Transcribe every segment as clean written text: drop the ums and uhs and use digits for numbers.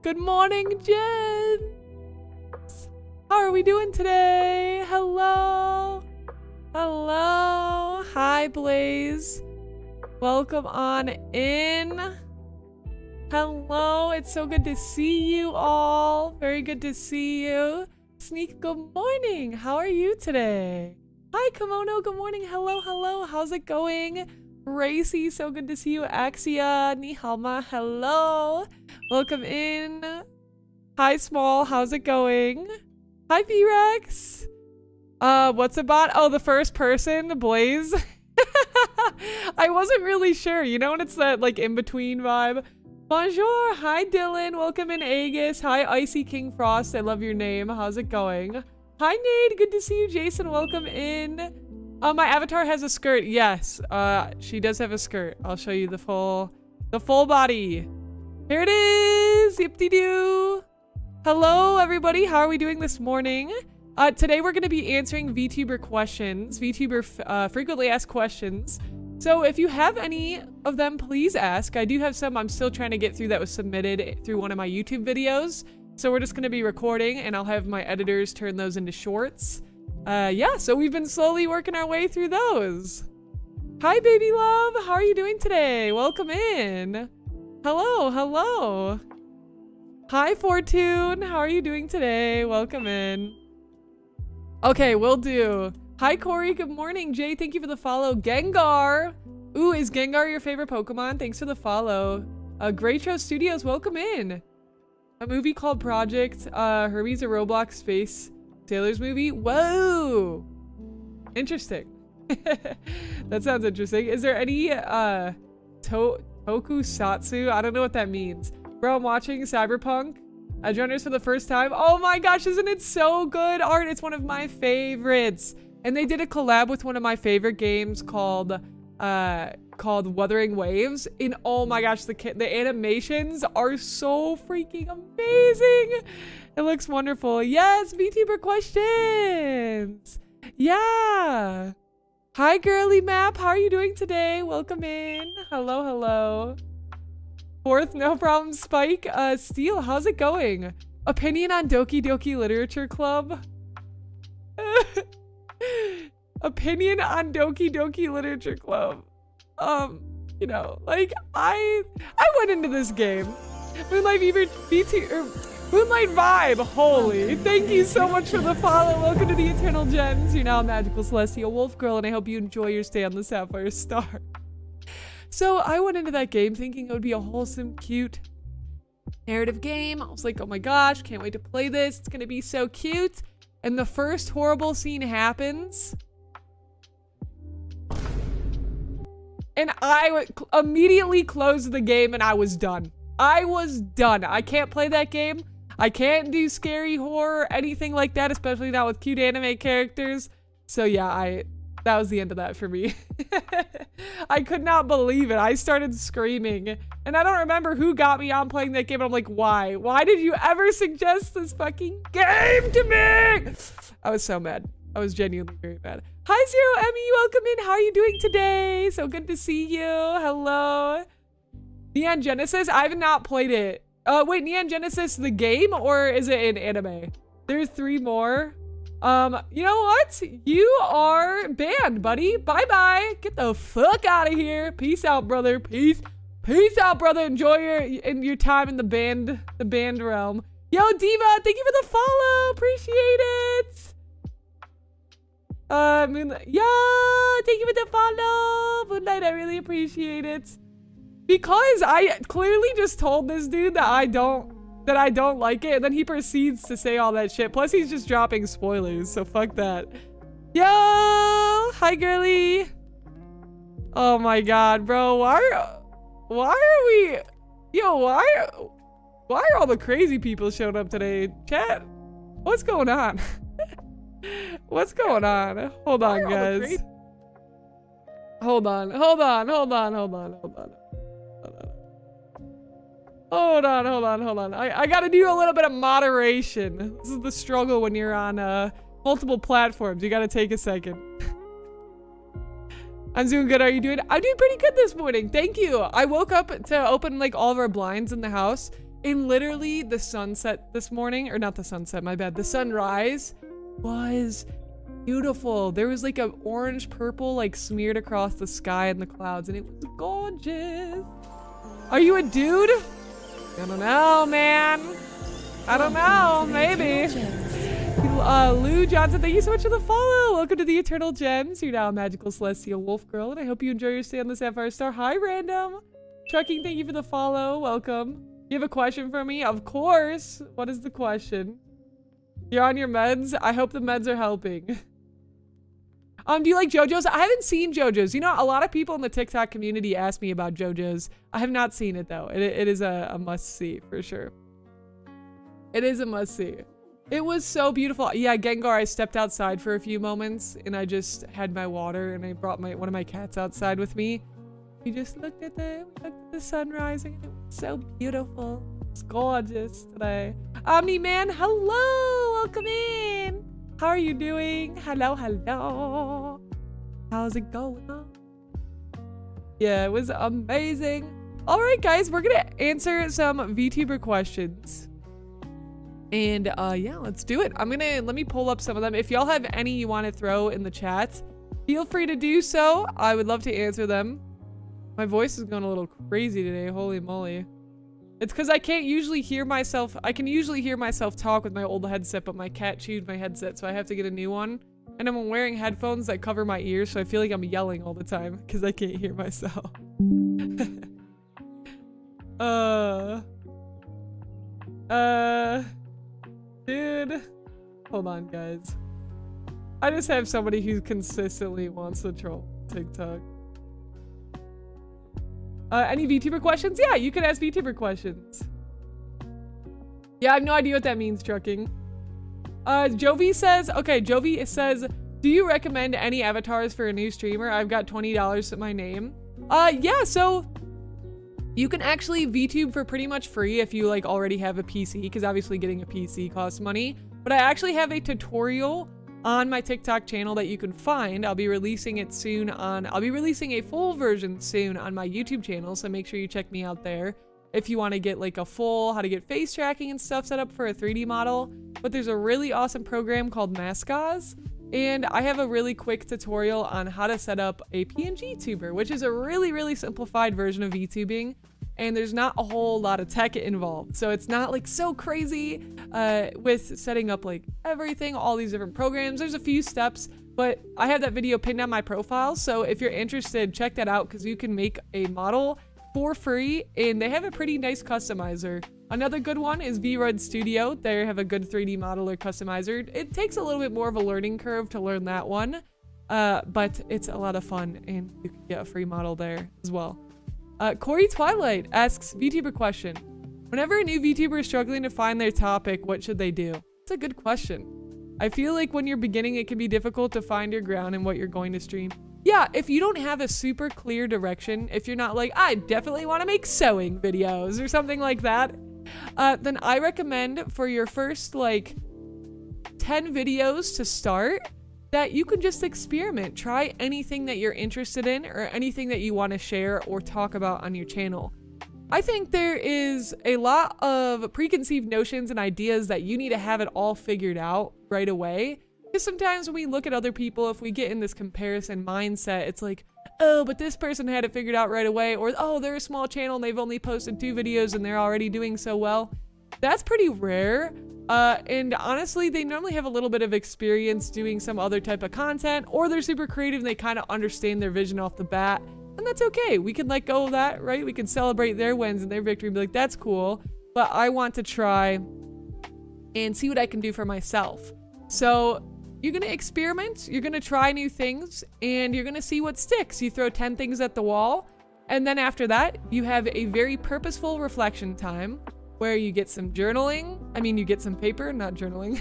Good morning, Jen. How are we doing today? Hello. Hello. Hi, Blaze. Welcome on in. Hello. It's so good to see you all. Very good to see you. Sneak, good morning. How are you today? Hi, Kimono. Good morning. Hello, hello. How's it going? Racy, so good to see you. Axia, ni hao ma, hello. Welcome in. Hi, Small. How's it going? Hi, V-Rex. What's a bot? Oh, the first person, Blaze. I wasn't really sure. You know when it's that like in-between vibe? Bonjour. Hi, Dylan. Welcome in, Aegis. Hi, Icy King Frost. I love your name. How's it going? Hi, Nate. Good to see you. Jason, welcome in. My avatar has a skirt. Yes, she does have a skirt. I'll show you the full body. Here it is. Yip-de-doo. Hello, everybody. How are we doing this morning? Today we're going to be answering VTuber questions. VTuber frequently asked questions. So if you have any of them, please ask. I do have some I'm still trying to get through that was submitted through one of my YouTube videos. So we're just going to be recording and I'll have my editors turn those into shorts. Yeah, so we've been slowly working our way through those. Hi, baby love. How are you doing today? Welcome in. Hello, hello. Hi, Fortune. How are you doing today? Welcome in. Okay, will do. Hi, Corey. Good morning. Jay, thank you for the follow. Gengar. Ooh, is Gengar your favorite Pokemon? Thanks for the follow. Greatro Studios, welcome in. A movie called Project. Herbie's a Roblox Space Sailors movie. Whoa. Interesting. That sounds interesting. Is there any tokusatsu? I don't know what that means. Bro, I'm watching Cyberpunk. I joined us for the first time. Oh my gosh, isn't it so good? Art, it's one of my favorites. And they did a collab with one of my favorite games called called Wuthering Waves. And oh my gosh, the animations are so freaking amazing. It looks wonderful. Yes, VTuber questions. Yeah. Hi, girly map. How are you doing today? Welcome in. Hello, hello. Fourth, no problem, Spike. Steel, how's it going? Opinion on Doki Doki Literature Club? Opinion on Doki Doki Literature Club. You know, like I went into this game. Moonlight Vibe, holy. Thank you so much for the follow. Welcome to the Eternal Gems. You're now a magical celestial wolf girl, and I hope you enjoy your stay on the Sapphire Star. So I went into that game thinking it would be a wholesome, cute narrative game. I was like, oh my gosh, can't wait to play this. It's gonna be so cute. And the first horrible scene happens. And I immediately closed the game and I was done. I was done. I can't play that game. I can't do scary horror, anything like that, especially not with cute anime characters. So yeah, that was the end of that for me. I could not believe it. I started screaming. And I don't remember who got me on playing that game. I'm like, why? Why did you ever suggest this fucking game to me? I was so mad. I was genuinely very mad. Hi, Zero Emmy. Welcome in. How are you doing today? So good to see you. Hello. Neon Genesis? I have not played it. Wait, Neon Genesis the game, or is it an anime? There's 3 more. You know what? You are banned, buddy. Bye-bye. Get the fuck out of here. Peace out, brother. Peace out, brother. Enjoy your time in the band realm. Yo, Diva, thank you for the follow. Appreciate it. Moonlight, yeah, thank you for the follow. Moonlight, I really appreciate it. Because I clearly just told this dude that I don't like it, and then he proceeds to say all that shit. Plus, he's just dropping spoilers, so fuck that. Yo, hi, girly. Oh my god, bro, why are we? Yo, why are all the crazy people showing up today? Chat, what's going on? What's going on? Hold on, guys. Hold on. I gotta do a little bit of moderation. This is the struggle when you're on multiple platforms. You gotta take a second. I'm doing good. Are you doing? I'm doing pretty good this morning. Thank you. I woke up to open like all of our blinds in the house, and literally the sunset this morning, or not the sunset, my bad. The sunrise was beautiful. There was like an orange purple like smeared across the sky and the clouds, and it was gorgeous. Are you a dude? I don't know, man. I don't know, maybe. Lou Johnson, thank you so much for the follow. Welcome to the Eternal Gems. You're now a magical celestial wolf girl, and I hope you enjoy your stay on the Sapphire Star. Hi, Random. Trucking, thank you for the follow. Welcome. You have a question for me? Of course. What is the question? You're on your meds? I hope the meds are helping. Do you like JoJo's? I haven't seen JoJo's. You know, a lot of people in the TikTok community ask me about JoJo's. I have not seen it though. It is a must-see for sure. It is a must-see. It was so beautiful. Yeah, Gengar, I stepped outside for a few moments and I just had my water and I brought one of my cats outside with me. We just looked at the sun rising and it was so beautiful. It's gorgeous today. Omni-Man, hello! Welcome in! How are you doing? Hello, hello. How's it going on? Yeah, it was amazing. All right, guys, we're gonna answer some VTuber questions. And yeah, let's do it. Let me pull up some of them. If y'all have any you want to throw in the chat, feel free to do so. I would love to answer them. My voice is going a little crazy today. Holy moly. It's because I can't usually hear myself. I can usually hear myself talk with my old headset, but my cat chewed my headset, so I have to get a new one. And I'm wearing headphones that cover my ears, so I feel like I'm yelling all the time because I can't hear myself. Dude. Hold on, guys. I just have somebody who consistently wants to troll TikTok. Any VTuber questions? Yeah, you can ask VTuber questions. Yeah, I have no idea what that means, trucking. Jovi says, okay, Jovi says, Do you recommend any avatars for a new streamer? I've got $20 to my name. Yeah, so you can actually VTube for pretty much free if you like already have a PC, because obviously getting a PC costs money. But I actually have a tutorial on my TikTok channel that you can find. I'll be releasing it soon I'll be releasing a full version soon on my YouTube channel, so make sure you check me out there if you want to get like a full how to get face tracking and stuff set up for a 3D model. But there's a really awesome program called Mascaz, and I have a really quick tutorial on how to set up a PNG tuber, which is a really simplified version of VTubing, and there's not a whole lot of tech involved. So it's not like so crazy with setting up like everything, all these different programs. There's a few steps, but I have that video pinned on my profile. So if you're interested, check that out, because you can make a model for free, and they have a pretty nice customizer. Another good one is VRUD Studio. They have a good 3D modeler customizer. It takes a little bit more of a learning curve to learn that one, but it's a lot of fun, and you can get a free model there as well. Corey Twilight asks, VTuber question. Whenever a new VTuber is struggling to find their topic, what should they do? It's a good question. I feel like when you're beginning, it can be difficult to find your ground and what you're going to stream. Yeah, if you don't have a super clear direction, if you're not like, I definitely want to make sewing videos or something like that, then I recommend for your first like 10 videos to start, that you can just experiment. Try anything that you're interested in or anything that you want to share or talk about on your channel. I think there is a lot of preconceived notions and ideas that you need to have it all figured out right away. Because sometimes when we look at other people, if we get in this comparison mindset, it's like, oh, but this person had it figured out right away, or oh, they're a small channel and they've only posted 2 videos and they're already doing so well. That's pretty rare. And honestly, they normally have a little bit of experience doing some other type of content, or they're super creative and they kind of understand their vision off the bat. And that's okay. We can let go of that, right? We can celebrate their wins and their victory and be like, that's cool, but I want to try and see what I can do for myself. So you're going to experiment, you're going to try new things, and you're going to see what sticks. You throw 10 things at the wall, and then after that, you have a very purposeful reflection time where you get some journaling. You get some paper, not journaling.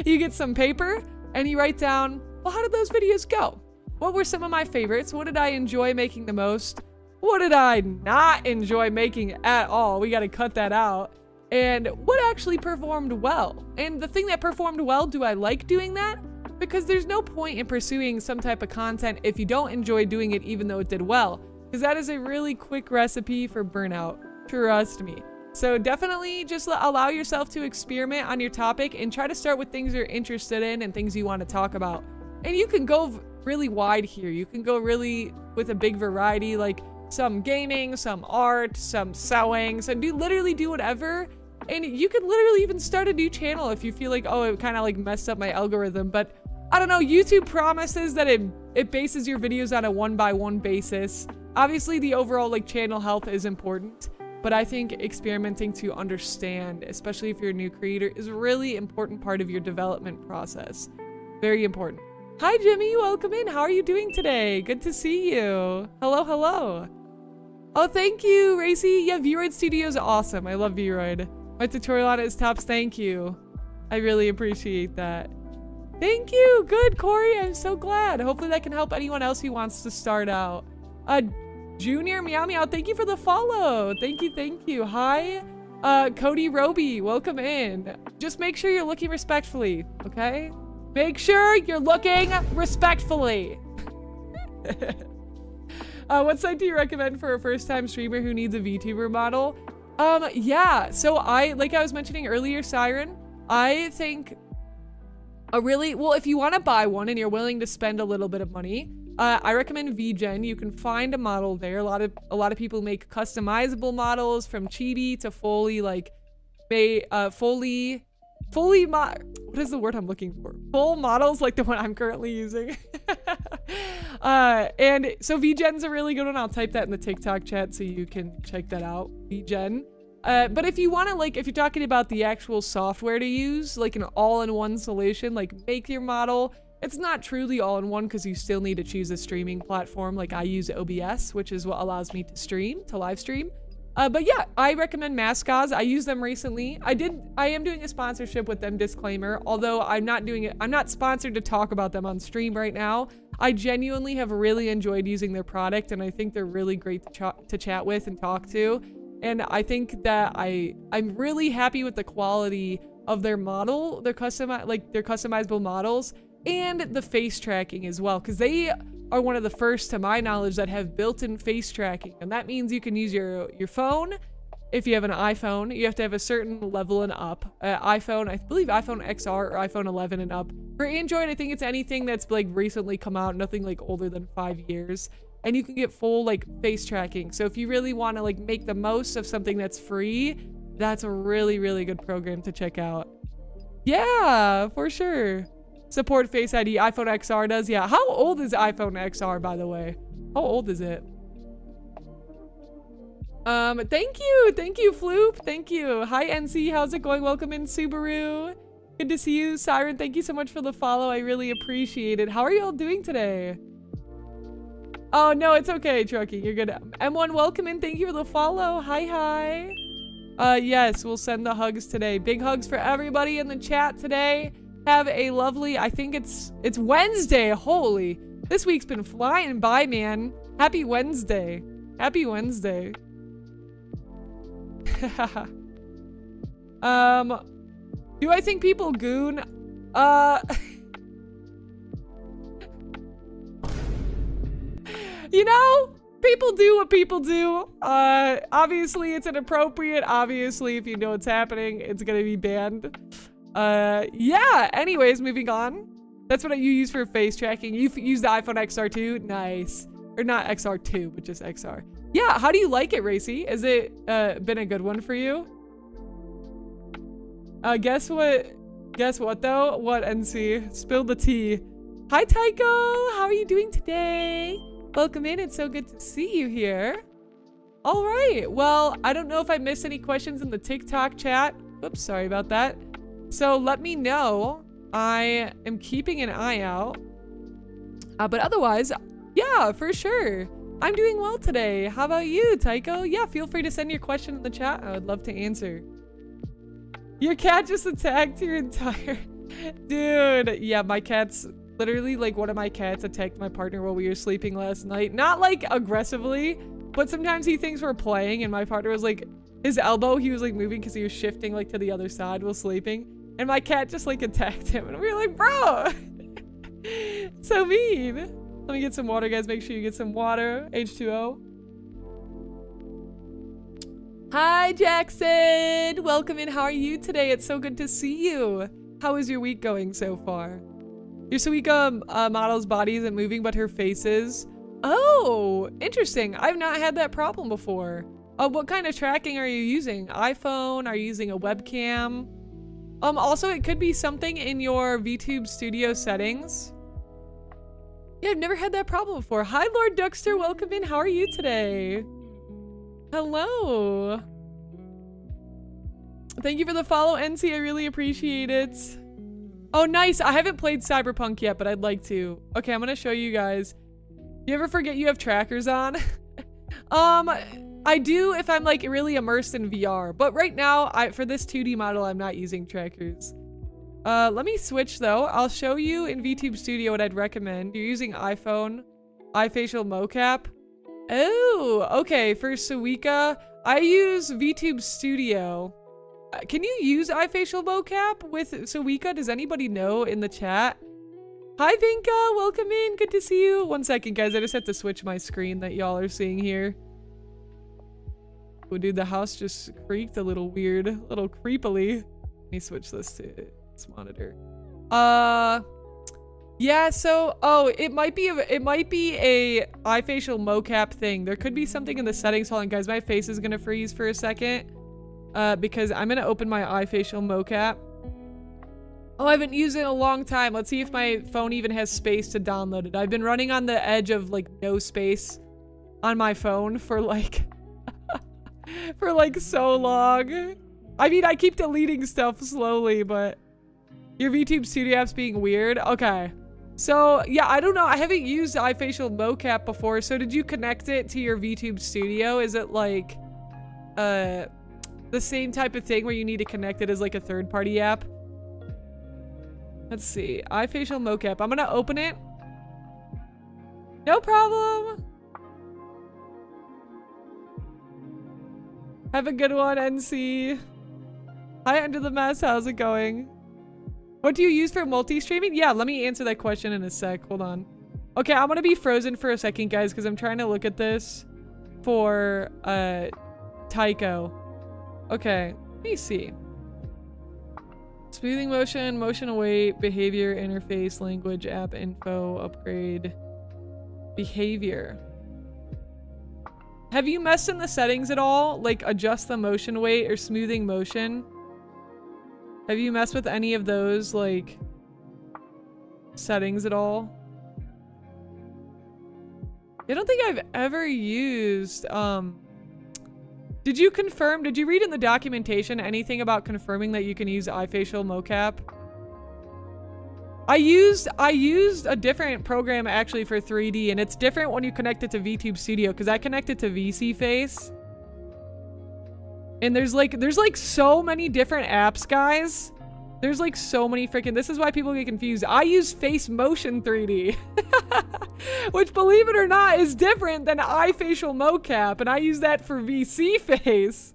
You get some paper, and you write down, well, how did those videos go? What were some of my favorites? What did I enjoy making the most? What did I not enjoy making at all? We got to cut that out. And what actually performed well? And the thing that performed well, do I like doing that? Because there's no point in pursuing some type of content if you don't enjoy doing it even though it did well. Because that is a really quick recipe for burnout. Trust me. So definitely just allow yourself to experiment on your topic and try to start with things you're interested in and things you want to talk about. And you can go really wide here. You can go really with a big variety, like some gaming, some art, some sewing. So literally do whatever. And you could literally even start a new channel if you feel like, oh, it kind of like messed up my algorithm. But I don't know, YouTube promises that it bases your videos on a 1-by-1 basis. Obviously, the overall like channel health is important, but I think experimenting to understand, especially if you're a new creator, is a really important part of your development process. Very important. Hi, Jimmy. Welcome in. How are you doing today? Good to see you. Hello, hello. Oh, thank you, Racy. Yeah, VRUD Studio is awesome. I love VRUD. My tutorial on it is tops. Thank you. I really appreciate that. Thank you. Good, Corey. I'm so glad. Hopefully that can help anyone else who wants to start out. Junior Meow Meow, thank you for the follow. Thank you, thank you. Hi, Cody Roby. Welcome in. Just make sure you're looking respectfully, okay? Make sure you're looking respectfully. What site do you recommend for a first-time streamer who needs a VTuber model? Yeah, so like I was mentioning earlier, Siren, I think if you want to buy one and you're willing to spend a little bit of money, I recommend VGen. You can find a model there. A lot of people make customizable models from chibi to fully, like, what is the word I'm looking for? Full models like the one I'm currently using. And so VGen's a really good one. I'll type that in the TikTok chat so you can check that out. VGen. But if you want to, like, if you're talking about the actual software to use, like an all-in-one solution, like make your model, it's not truly all-in-one because you still need to choose a streaming platform. Like I use OBS, which is what allows me to live stream. But yeah, I recommend Mascaz. I used them recently. I am doing a sponsorship with them, disclaimer, although I'm not sponsored to talk about them on stream right now. I genuinely have really enjoyed using their product, and I think they're really great to chat with and talk to. And I think that I'm really happy with the quality of their model, their customizable models, and the face tracking as well, because they are one of the first, to my knowledge, that have built-in face tracking. And that means you can use your phone. If you have an iPhone, you have to have a certain level and up. iPhone, I believe iPhone XR or iPhone 11 and up. For Android, I think it's anything that's like recently come out, nothing like older than 5 years. And you can get full like face tracking. So if you really want to like make the most of something that's free, that's a really, really good program to check out. Yeah, for sure. Support Face ID, iPhone XR does. Yeah, how old is iPhone XR, by the way? How old is it? Thank you, Floop. Thank you. Hi, NC. How's it going? Welcome in, Subaru. Good to see you. Siren, thank you so much for the follow. I really appreciate it. How are y'all doing today? Oh, no, it's okay, Truckee. You're good. M1, welcome in. Thank you for the follow. Hi. Yes, we'll send the hugs today. Big hugs for everybody in the chat today. Have a lovely, I think it's Wednesday. Holy, this week's been flying by, man. Happy Wednesday. Happy Wednesday. Do I think people goon? You know, people do what people do. Obviously it's inappropriate. Obviously, if you know what's happening, it's gonna be banned. Yeah, anyways, moving on. That's what you use for face tracking. You use the iPhone XR2? Nice. Or not XR2, but just XR. Yeah, how do you like it, Racy? Has it been a good one for you? Guess what though? What, NC? Spill the tea. Hi, Tycho. How are you doing today? Welcome in. It's so good to see you here. All right. Well, I don't know if I missed any questions in the TikTok chat. Oops, sorry about that. So let me know. I am keeping an eye out. But otherwise, yeah, for sure. I'm doing well today. How about you, Tycho? Yeah, feel free to send your question in the chat. I would love to answer. Your cat just attacked your entire... Dude, yeah, my cat's... Literally, like, one of my cats attacked my partner while we were sleeping last night. Not, like, aggressively, but sometimes he thinks we're playing, and my partner was, like... His elbow, he was, like, moving because he was shifting, like, to the other side while sleeping. And my cat just, like, attacked him. And we were like, bro! So mean. Let me get some water, guys. Make sure you get some water. H2O. Hi, Jackson! Welcome in. How are you today? It's so good to see you. How is your week going so far? Your Suika model's body isn't moving, but her face is. Oh, interesting. I've not had that problem before. What kind of tracking are you using? iPhone? Are you using a webcam? Also, it could be something in your VTube studio settings. Yeah, I've never had that problem before. Hi, Lord Duxter. Welcome in. How are you today? Hello. Thank you for the follow, NC. I really appreciate it. Oh, nice. I haven't played Cyberpunk yet, but I'd like to. Okay, I'm gonna show you guys. You ever forget you have trackers on? I do if I'm like really immersed in VR, but right now, for this 2D model, I'm not using trackers. Let me switch though. I'll show you in VTube Studio what I'd recommend. You're using iPhone, iFacial mocap. Oh, okay. For Suika, I use VTube Studio. Can you use iFacial mocap with Suika? Does anybody know in the chat? Hi, Vinka. Welcome in. Good to see you. 1 second, guys. I just have to switch my screen that y'all are seeing here. Oh, dude, the house just creaked a little weird, a little creepily. Let me switch this to this monitor. Yeah, so, oh, it might be a iFacial mocap thing. There could be something in the settings. Hold on, guys. My face is gonna freeze for a second. Because I'm gonna open my iFacial mocap. Oh, I haven't used it in a long time. Let's see if my phone even has space to download it. I've been running on the edge of like no space on my phone for like for like so long. I mean, I keep deleting stuff slowly, but your VTube Studio app's being weird. Okay. So yeah, I don't know. I haven't used iFacial mocap before. So did you connect it to your VTube Studio? Is it like the same type of thing where you need to connect it as like a third-party app. Let's see. iFacial mocap. I'm gonna open it. No problem. Have a good one, NC. Hi, Under the Mess. How's it going? What do you use for multi-streaming? Yeah, let me answer that question in a sec. Hold on. Okay, I'm gonna be frozen for a second, guys, because I'm trying to look at this for Tycho. Okay, let me see. Smoothing motion, motion await, behavior, interface, language, app info, upgrade, behavior. Have you messed in the settings at all? Like adjust the motion weight or smoothing motion? Have you messed with any of those like settings at all? I don't think I've ever used, did you read in the documentation anything about confirming that you can use iFacial mocap? I used a different program actually for 3D, and it's different when you connect it to VTube Studio because I connected to VC Face. And there's like so many different apps, guys. There's like so many freaking, this is why people get confused. I use Face Motion 3D, which believe it or not is different than iFacial mocap. And I use that for VC Face.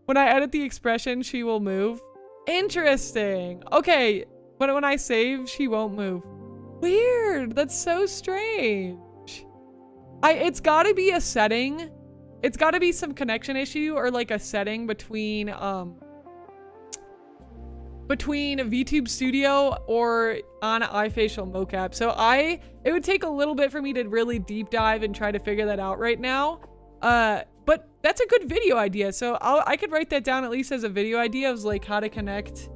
When I edit the expression, she will move. Interesting. Okay. But when I save, she won't move. Weird. That's so strange. It's gotta be a setting. It's gotta be some connection issue or like a setting between VTube Studio or on iFacial mocap. So it would take a little bit for me to really deep dive and try to figure that out right now. But that's a good video idea. So I could write that down at least as a video idea of like how to connect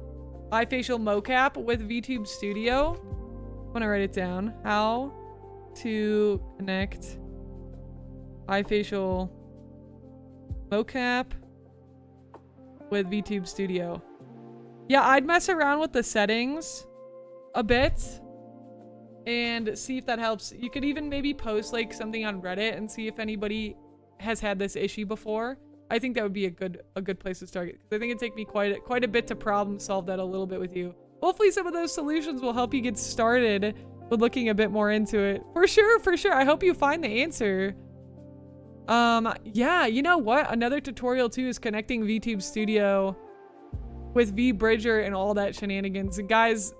iFacial mocap with VTube Studio. I'm gonna write it down. How to connect iFacial mocap with VTube Studio. Yeah, I'd mess around with the settings a bit and see if that helps. You could even maybe post like something on Reddit and see if anybody has had this issue before. I think that would be a good place to start, because I think it'd take me quite a bit to problem solve that a little bit with you. Hopefully some of those solutions will help you get started with looking a bit more into it. For sure, for sure. I hope you find the answer. Yeah, you know what? Another tutorial too is connecting VTube Studio with VBridger and all that shenanigans. And guys,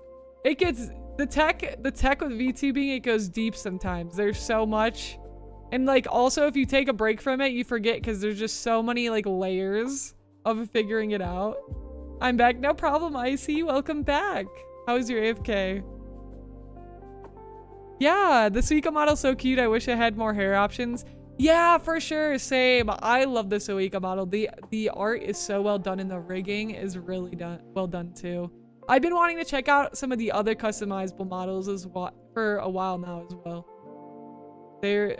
it gets the tech with VTubing, it goes deep sometimes. There's so much. And like also if you take a break from it, you forget because there's just so many like layers of figuring it out. I'm back. No problem, Icy. Welcome back. How was your AFK? Yeah, the Suica model's so cute. I wish I had more hair options. Yeah, for sure. Same. I love the Suica model. The art is so well done and the rigging is really well done too. I've been wanting to check out some of the other customizable models for a while now as well. They're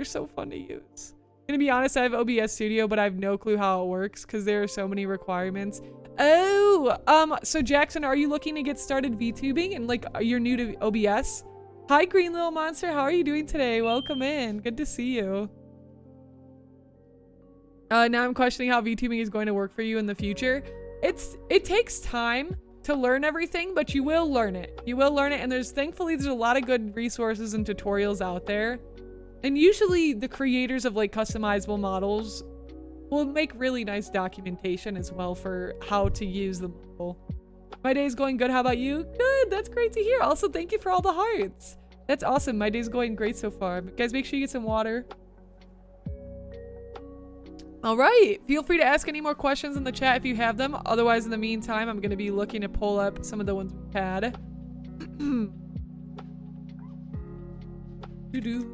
so fun to use. Gonna be honest, I have OBS Studio, but I have no clue how it works because there are so many requirements. Oh, so Jackson, are you looking to get started VTubing and like you're new to OBS? Hi, Green Little Monster. How are you doing today? Welcome in. Good to see you. Now I'm questioning how VTubing is going to work for you in the future. It takes time to learn everything, but you will learn it. You will learn it, and thankfully there's a lot of good resources and tutorials out there. And usually the creators of like customizable models will make really nice documentation as well for how to use the model. My day's going good. How about you? Good. That's great to hear. Also, thank you for all the hearts. That's awesome. My day's going great so far. But guys, make sure you get some water. All right. Feel free to ask any more questions in the chat if you have them. Otherwise, in the meantime, I'm going to be looking to pull up some of the ones we've had.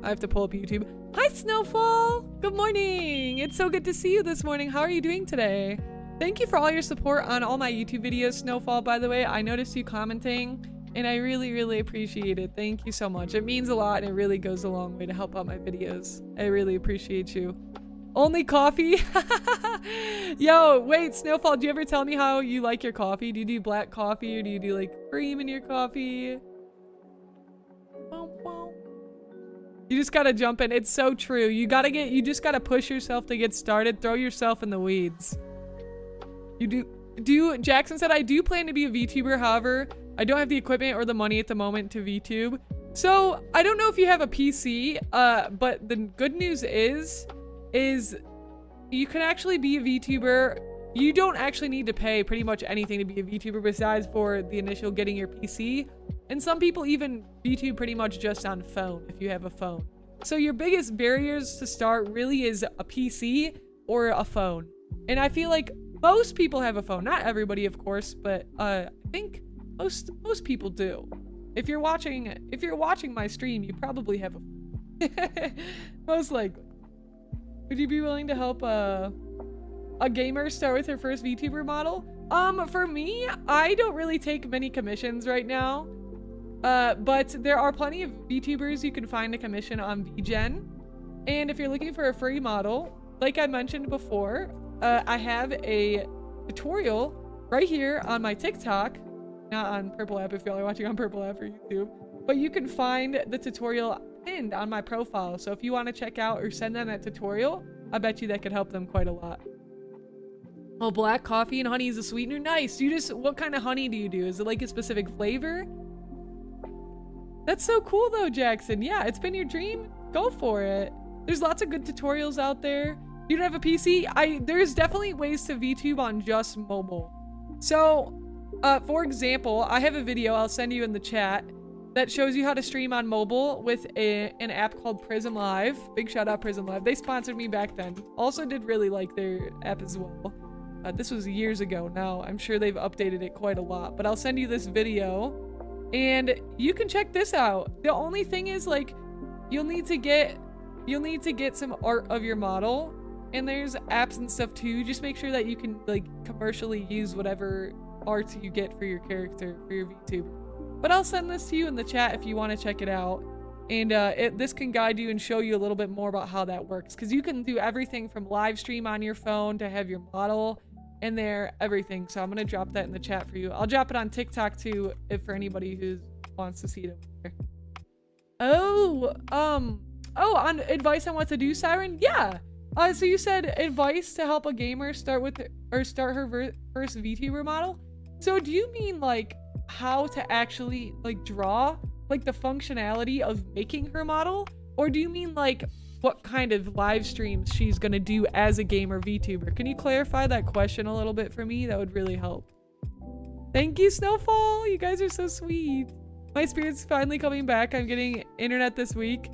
I have to pull up YouTube. Hi, Snowfall. Good morning. It's so good to see you this morning. How are you doing today? Thank you for all your support on all my YouTube videos, Snowfall, by the way. I noticed you commenting, and I really, really appreciate it. Thank you so much. It means a lot, and it really goes a long way to help out my videos. I really appreciate you. Only coffee? Yo, wait, Snowfall, do you ever tell me how you like your coffee? Do you do black coffee, or do you do, like, cream in your coffee? You just gotta jump in. It's so true. You just gotta push yourself to get started. Throw yourself in the weeds. Jackson said, I do plan to be a VTuber. However, I don't have the equipment or the money at the moment to VTube. So I don't know if you have a PC, but the good news is you can actually be a VTuber. You don't actually need to pay pretty much anything to be a VTuber besides for the initial getting your PC. And some people even VTube pretty much just on phone if you have a phone. So your biggest barriers to start really is a PC or a phone. And I feel like most people have a phone. Not everybody, of course, but I think most people do. If you're watching my stream, you probably have a most likely. Would you be willing to help a gamer start with her first VTuber model? For me, I don't really take many commissions right now. But there are plenty of VTubers you can find a commission on VGen. And if you're looking for a free model, like I mentioned before, I have a tutorial right here on my TikTok, not on Purple App if y'all are watching on Purple App or YouTube, but you can find the tutorial pinned on my profile. So if you want to check out or send them that tutorial, I bet you that could help them quite a lot. Oh, black coffee and honey is a sweetener. Nice. What kind of honey do you do? Is it like a specific flavor? That's so cool though, Jackson. Yeah, it's been your dream. Go for it. There's lots of good tutorials out there. You don't have a PC? There's definitely ways to VTube on just mobile. So, for example, I have a video I'll send you in the chat that shows you how to stream on mobile with an app called Prism Live. Big shout out Prism Live. They sponsored me back then. Also did really like their app as well. This was years ago now. I'm sure they've updated it quite a lot, but I'll send you this video and you can check this out. The only thing is, like, you'll need to get some art of your model, and there's apps and stuff too. Just make sure that you can, like, commercially use whatever art you get for your character, for your VTuber. But I'll send this to you in the chat if you want to check it out. And this can guide you and show you a little bit more about how that works, because you can do everything from live stream on your phone to have your model in there, everything. So I'm gonna drop that in the chat for you. I'll drop it on TikTok too, if for anybody who wants to see it over there. Oh, on advice on what to do, Siren? Yeah. So you said advice to help a gamer start her first VTuber model. So do you mean like how to actually like draw, like the functionality of making her model, or do you mean like what kind of live streams she's gonna do as a gamer VTuber? Can you clarify that question a little bit for me? That would really help. Thank you, Snowfall. You guys are so sweet. My spirit's finally coming back. I'm getting internet this week,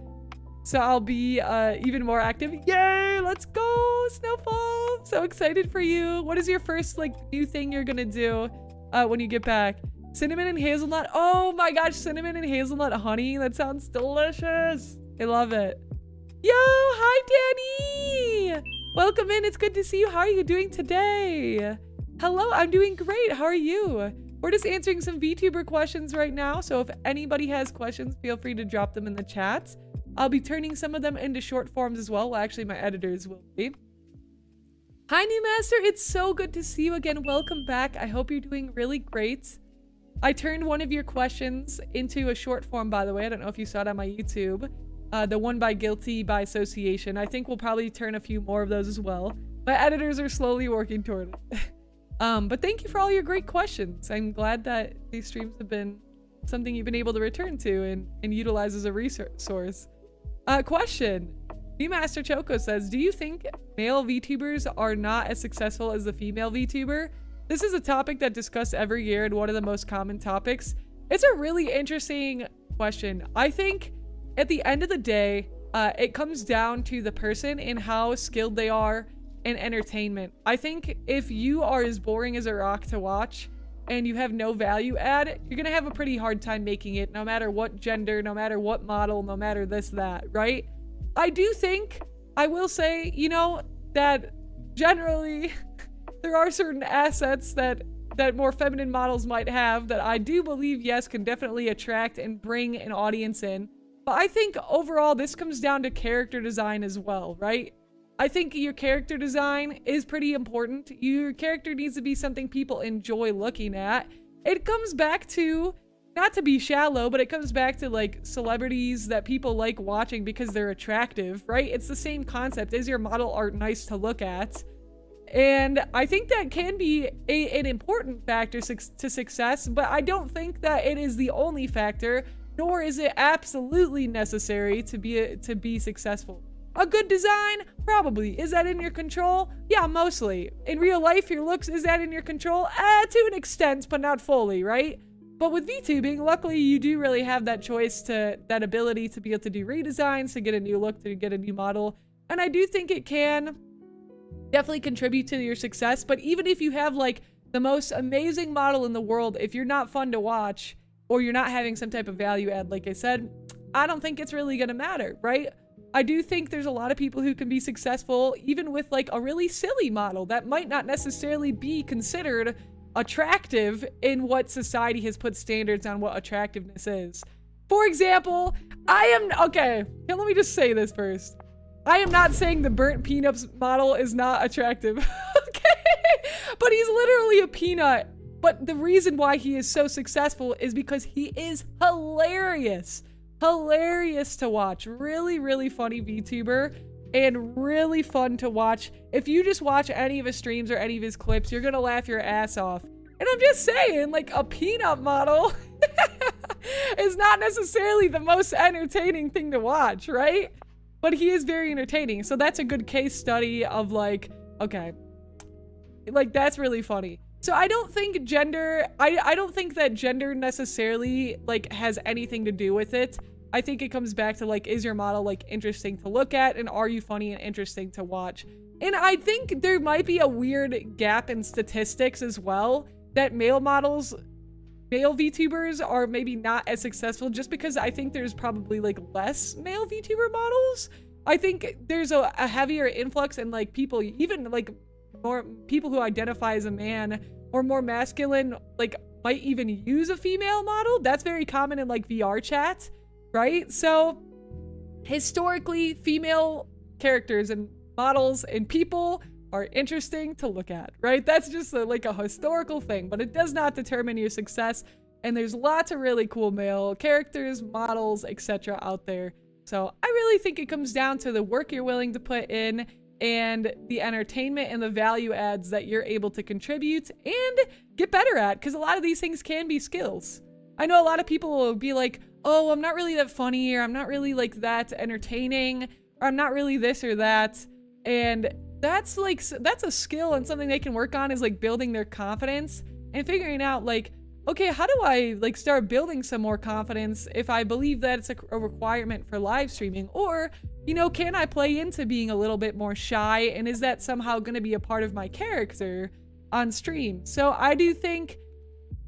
so I'll be even more active. Yay! Let's go, Snowfall. I'm so excited for you. What is your first like new thing you're gonna do when you get back? Cinnamon and hazelnut. Oh my gosh, cinnamon and hazelnut honey. That sounds delicious. I love it. Yo, hi Danny! Welcome in, it's good to see you. How are you doing today? Hello, I'm doing great. How are you? We're just answering some VTuber questions right now, so if anybody has questions, feel free to drop them in the chat. I'll be turning some of them into short forms as well. Well, actually, my editors will be. Hi, New Master. It's so good to see you again. Welcome back. I hope you're doing really great. I turned one of your questions into a short form, by the way. I don't know if you saw it on my YouTube. The one by Guilty by Association. I think we'll probably turn a few more of those as well. My editors are slowly working toward it. But thank you for all your great questions. I'm glad that these streams have been something you've been able to return to and utilize as a resource. Question. V-Master Choco says, do you think male VTubers are not as successful as the female VTuber? This is a topic that discussed every year and one of the most common topics. It's a really interesting question. I think at the end of the day, it comes down to the person and how skilled they are in entertainment. I think if you are as boring as a rock to watch and you have no value add, you're gonna have a pretty hard time making it, no matter what gender, no matter what model, no matter this, that, right? I do think, I will say, you know, that generally there are certain assets that more feminine models might have that I do believe, yes, can definitely attract and bring an audience in. But I think overall, this comes down to character design as well, right? I think your character design is pretty important. Your character needs to be something people enjoy looking at. It comes back to not to be shallow, but it comes back to like celebrities that people like watching because they're attractive, right? It's the same concept. Is your model art nice to look at? And I think that can be an important factor to success, but I don't think that it is the only factor, nor is it absolutely necessary to be successful. A good design? Probably. Is that in your control? Yeah, mostly. In real life, your looks, is that in your control? To an extent, but not fully, right? But with VTubing, luckily you do really have that choice, that ability to be able to do redesigns, to get a new look, to get a new model. And I do think it can definitely contribute to your success. But even if you have like the most amazing model in the world, if you're not fun to watch, or you're not having some type of value add, like I said, I don't think it's really gonna matter, right? I do think there's a lot of people who can be successful even with like a really silly model that might not necessarily be considered attractive in what society has put standards on what attractiveness is. For example, okay, let me just say this first. I am not saying the burnt peanuts model is not attractive, okay? But he's literally a peanut. But the reason why he is so successful is because he is hilarious. Hilarious to watch. Really, really funny VTuber and really fun to watch. If you just watch any of his streams or any of his clips, you're gonna laugh your ass off. And I'm just saying, like, a peanut model is not necessarily the most entertaining thing to watch, right? But he is very entertaining. So that's a good case study of like, okay, like that's really funny. So I don't think gender, I don't think that gender necessarily like has anything to do with it. I think it comes back to like, is your model like interesting to look at, and are you funny and interesting to watch? And I think there might be a weird gap in statistics as well, that male VTubers are maybe not as successful just because I think there's probably like less male VTuber models. I think there's a heavier influx in like people, even like more people who identify as a man or more masculine, like might even use a female model. That's very common in like VR chat, right? So historically, female characters and models and people are interesting to look at, right? That's just like a historical thing, but it does not determine your success. And there's lots of really cool male characters, models, etc. out there. So I really think it comes down to the work you're willing to put in and the entertainment and the value adds that you're able to contribute and get better at, because a lot of these things can be skills. I know a lot of people will be like, oh, I'm not really that funny, or I'm not really like that entertaining, or I'm not really this or that. And that's a skill and something they can work on, is like building their confidence and figuring out like, okay, how do I like start building some more confidence if I believe that it's a requirement for live streaming? Or, you know, can I play into being a little bit more shy, and is that somehow going to be a part of my character on stream? So I do think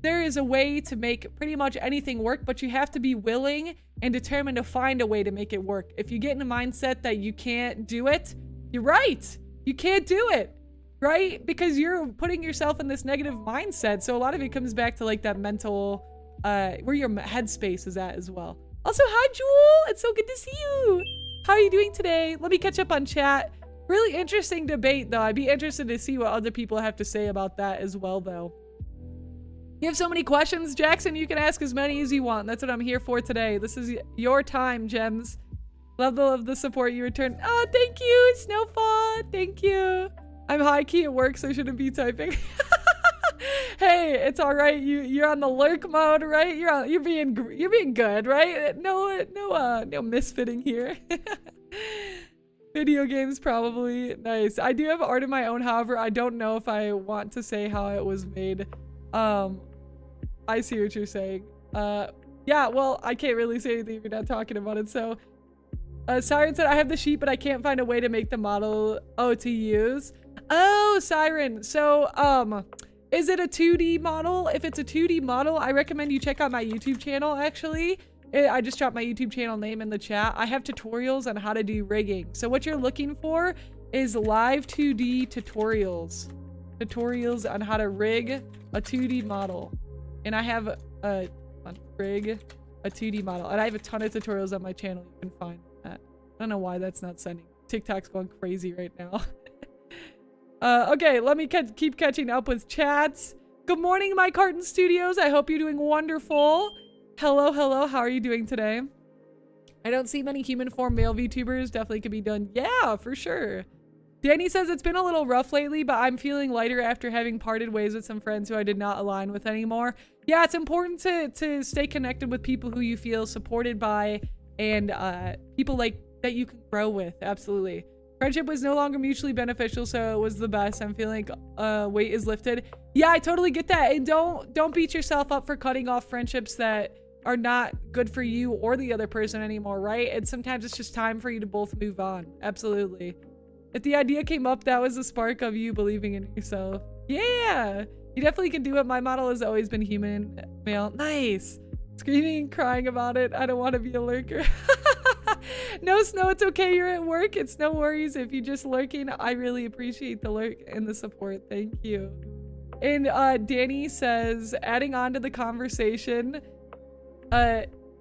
there is a way to make pretty much anything work, but you have to be willing and determined to find a way to make it work. If you get in a mindset that you can't do it, you're right. You can't do it, right? Because you're putting yourself in this negative mindset. So a lot of it comes back to like that mental, where your headspace is at as well. Also, hi, Jewel. It's so good to see you. How are you doing today? Let me catch up on chat. Really interesting debate, though. I'd be interested to see what other people have to say about that as well, though. You have so many questions, Jackson. You can ask as many as you want. That's what I'm here for today. This is your time, Gems. Love the support you return. Oh, thank you, Snowfall. Thank you. I'm high key at work, so I shouldn't be typing. Hey, it's all right. You're on the lurk mode, right? You're being good, right? No misfitting here. Video games probably. Nice. I do have art of my own, however, I don't know if I want to say how it was made. I see what you're saying. Yeah, well, I can't really say anything if you're not talking about it, so. Siren said, I have the sheet, but I can't find a way to make the model, to use. Oh, Siren. So, is it a 2D model? If it's a 2D model, I recommend you check out my YouTube channel, actually. I just dropped my YouTube channel name in the chat. I have tutorials on how to do rigging. So what you're looking for is live 2D tutorials. Tutorials on how to rig a 2D model. And I have rig a 2D model. And I have a ton of tutorials on my channel you can find that. I don't know why that's not sending. TikTok's going crazy right now. Okay, let me keep catching up with chats. Good morning, My Carton Studios. I hope you're doing wonderful. Hello, hello. How are you doing today? I don't see many human form male VTubers. Definitely could be done. Yeah, for sure. Danny says it's been a little rough lately, but I'm feeling lighter after having parted ways with some friends who I did not align with anymore. Yeah, it's important to stay connected with people who you feel supported by and people like that you can grow with. Absolutely. Friendship was no longer mutually beneficial, so it was the best. I'm feeling weight is lifted. Yeah, I totally get that. And don't beat yourself up for cutting off friendships that are not good for you or the other person anymore, right? And sometimes it's just time for you to both move on. Absolutely. If the idea came up, that was the spark of you believing in yourself. Yeah, you definitely can do it. My model has always been human male. Nice. Screaming, crying about it. I don't want to be a lurker. No, Snow, it's okay. You're at work. It's no worries if you're just lurking. I really appreciate the lurk and the support. Thank you. And Danny says, adding on to the conversation,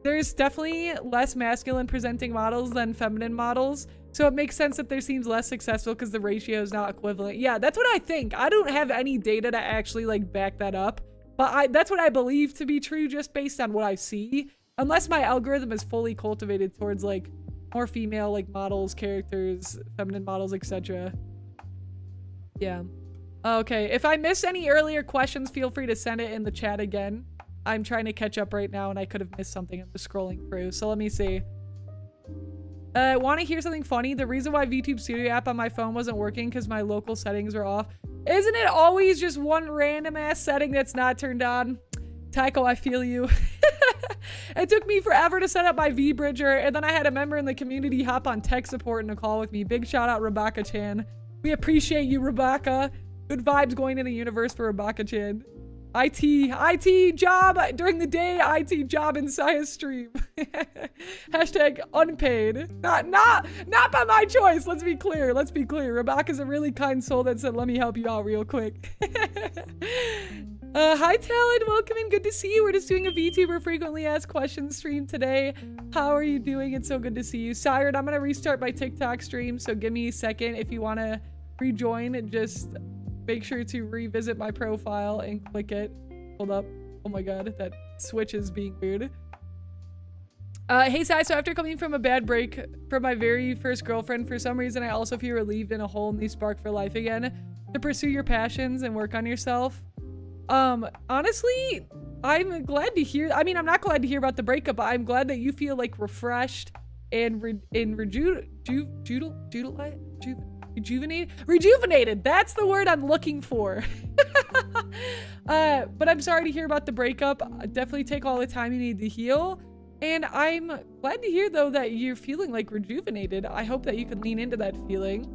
there's definitely less masculine presenting models than feminine models. So it makes sense that there seems less successful because the ratio is not equivalent. Yeah, that's what I think. I don't have any data to actually like back that up, but that's what I believe to be true just based on what I see. Unless my algorithm is fully cultivated towards like more female like models, characters, feminine models, etc. Yeah. Okay, if I missed any earlier questions, feel free to send it in the chat again. I'm trying to catch up right now and I could have missed something. I'm just scrolling through. So let me see. Want to hear something funny? The reason why VTube Studio app on my phone wasn't working because my local settings were off. Isn't it always just one random ass setting that's not turned on? Tycho, I feel you. It took me forever to set up my V-Bridger, and then I had a member in the community hop on tech support in a call with me. Big shout out Rebecca-chan. We appreciate you, Rebecca. Good vibes going in the universe for Rebecca-chan. IT job during the day, IT job in science stream. Hashtag unpaid. Not by my choice. Let's be clear. Let's be clear. Rebecca's a really kind soul that said, let me help you out real quick. Hi Talon, welcome in. Good to see you. We're just doing a VTuber frequently asked questions stream today. How are you doing? It's so good to see you. Siren, I'm gonna restart my TikTok stream, so give me a second. If you wanna rejoin, just make sure to revisit my profile and click it. Hold up. Oh my god, that switch is being weird. Hey Sai, so after coming from a bad break from my very first girlfriend, for some reason I also feel relieved and a whole new spark for life again. To pursue your passions and work on yourself. Honestly, I'm glad to hear, I mean, I'm not glad to hear about the breakup, but I'm glad that you feel like refreshed and rejuvenated. That's the word I'm looking for. But I'm sorry to hear about the breakup. Definitely take all the time you need to heal. And I'm glad to hear though that you're feeling like rejuvenated. I hope that you can lean into that feeling.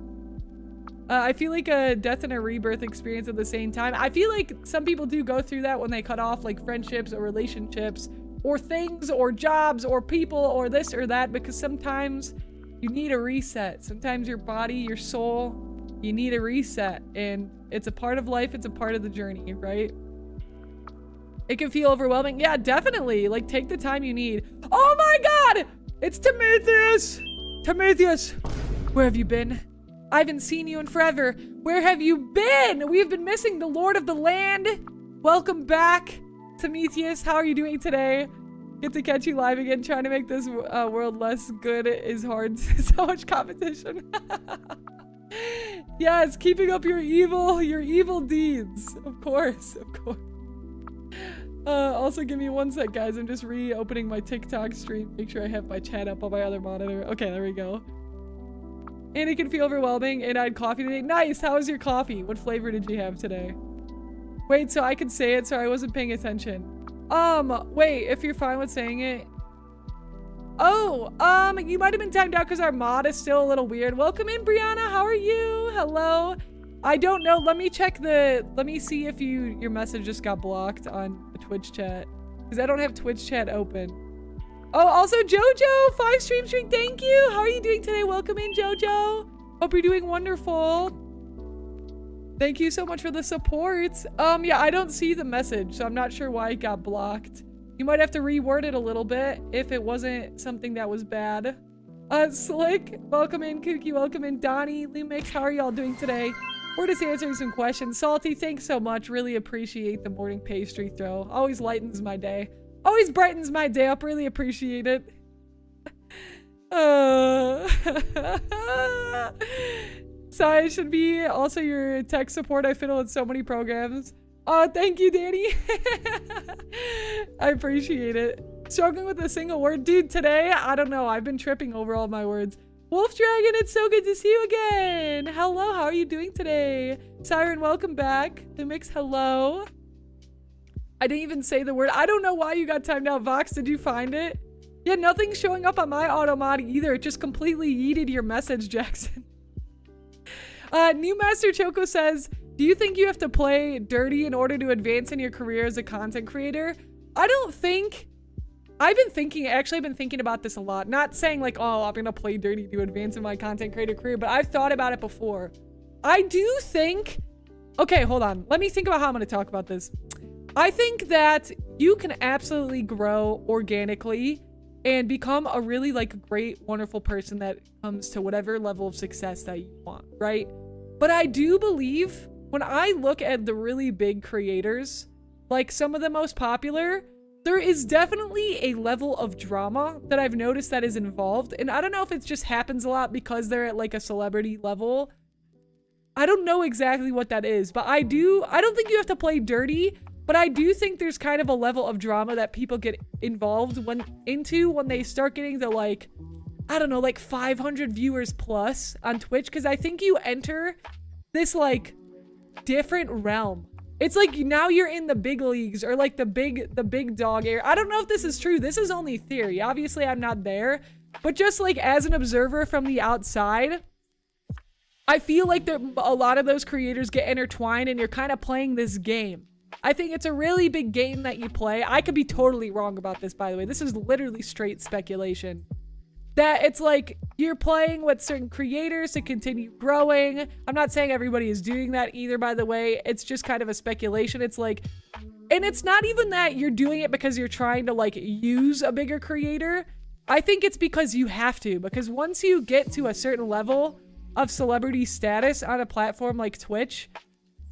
I feel like a death and a rebirth experience at the same time. I feel like some people do go through that when they cut off like friendships or relationships or things or jobs or people or this or that, because sometimes you need a reset. Sometimes your body, your soul, you need a reset, and it's a part of life. It's a part of the journey, right? It can feel overwhelming. Yeah, definitely. Like, take the time you need. Oh my God! It's Timotheus! Timotheus! Where have you been? I haven't seen you in forever. Where have you been? We've been missing the Lord of the Land. Welcome back, Timotheus. How are you doing today? Good to catch you live again. Trying to make this world less good is hard. So much competition. Yes, keeping up your evil deeds. Of course, of course. Also give me one sec, guys. I'm just reopening my TikTok stream. Make sure I have my chat up on my other monitor. Okay, there we go. And it can feel overwhelming, and I had coffee today. Nice! How was your coffee? What flavor did you have today? Wait, so I could say it? Sorry, I wasn't paying attention. Wait, if you're fine with saying it. Oh, you might have been timed out because our mod is still a little weird. Welcome in, Brianna. How are you? Hello. I don't know. Let me check let me see if your message just got blocked on the Twitch chat, because I don't have Twitch chat open. Oh, also Jojo, 5 stream. Thank you. How are you doing today? Welcome in, Jojo. Hope you're doing wonderful. Thank you so much for the support. Yeah, I don't see the message, so I'm not sure why it got blocked. You might have to reword it a little bit if it wasn't something that was bad. Slick, welcome in. Kooky, welcome in. Donnie, Lumix, how are y'all doing today? We're just answering some questions. Salty, thanks so much. Really appreciate the morning pastry throw. Always lightens my day. Always brightens my day up. Really appreciate it. Sai should be also your tech support. I fiddle with so many programs. Oh, thank you, Danny. I appreciate it. Struggling with a single word. Dude, today, I don't know. I've been tripping over all my words. Wolf Dragon, it's so good to see you again. Hello, how are you doing today? Siren, welcome back. The Mix, hello. I didn't even say the word. I don't know why you got timed out. Vox, did you find it? Yeah, nothing's showing up on my automod either. It just completely yeeted your message, Jackson. New Master Choco says, do you think you have to play dirty in order to advance in your career as a content creator? I don't think. I've been thinking about this a lot. Not saying like, oh, I'm gonna play dirty to advance in my content creator career, but I've thought about it before. I do think, okay, hold on. Let me think about how I'm gonna talk about this. I think that you can absolutely grow organically and become a really like great, wonderful person that comes to whatever level of success that you want, right? But I do believe when I look at the really big creators, like some of the most popular, there is definitely a level of drama that I've noticed that is involved. And I don't know if it just happens a lot because they're at like a celebrity level. I don't know exactly what that is, but I don't think you have to play dirty, but I do think there's kind of a level of drama that people get involved when they start getting to like, I don't know, like 500 viewers plus on Twitch. Cause I think you enter this like different realm. It's like now you're in the big leagues or like the big dog area. I don't know if this is true. This is only theory. Obviously I'm not there, but just like as an observer from the outside, I feel like a lot of those creators get intertwined and you're kind of playing this game. I think it's a really big game that you play. I could be totally wrong about this, by the way. This is literally straight speculation. That it's like you're playing with certain creators to continue growing. I'm not saying everybody is doing that either, by the way. It's just kind of a speculation. It's like, and it's not even that you're doing it because you're trying to like use a bigger creator. I think it's because you have to, because once you get to a certain level of celebrity status on a platform like Twitch,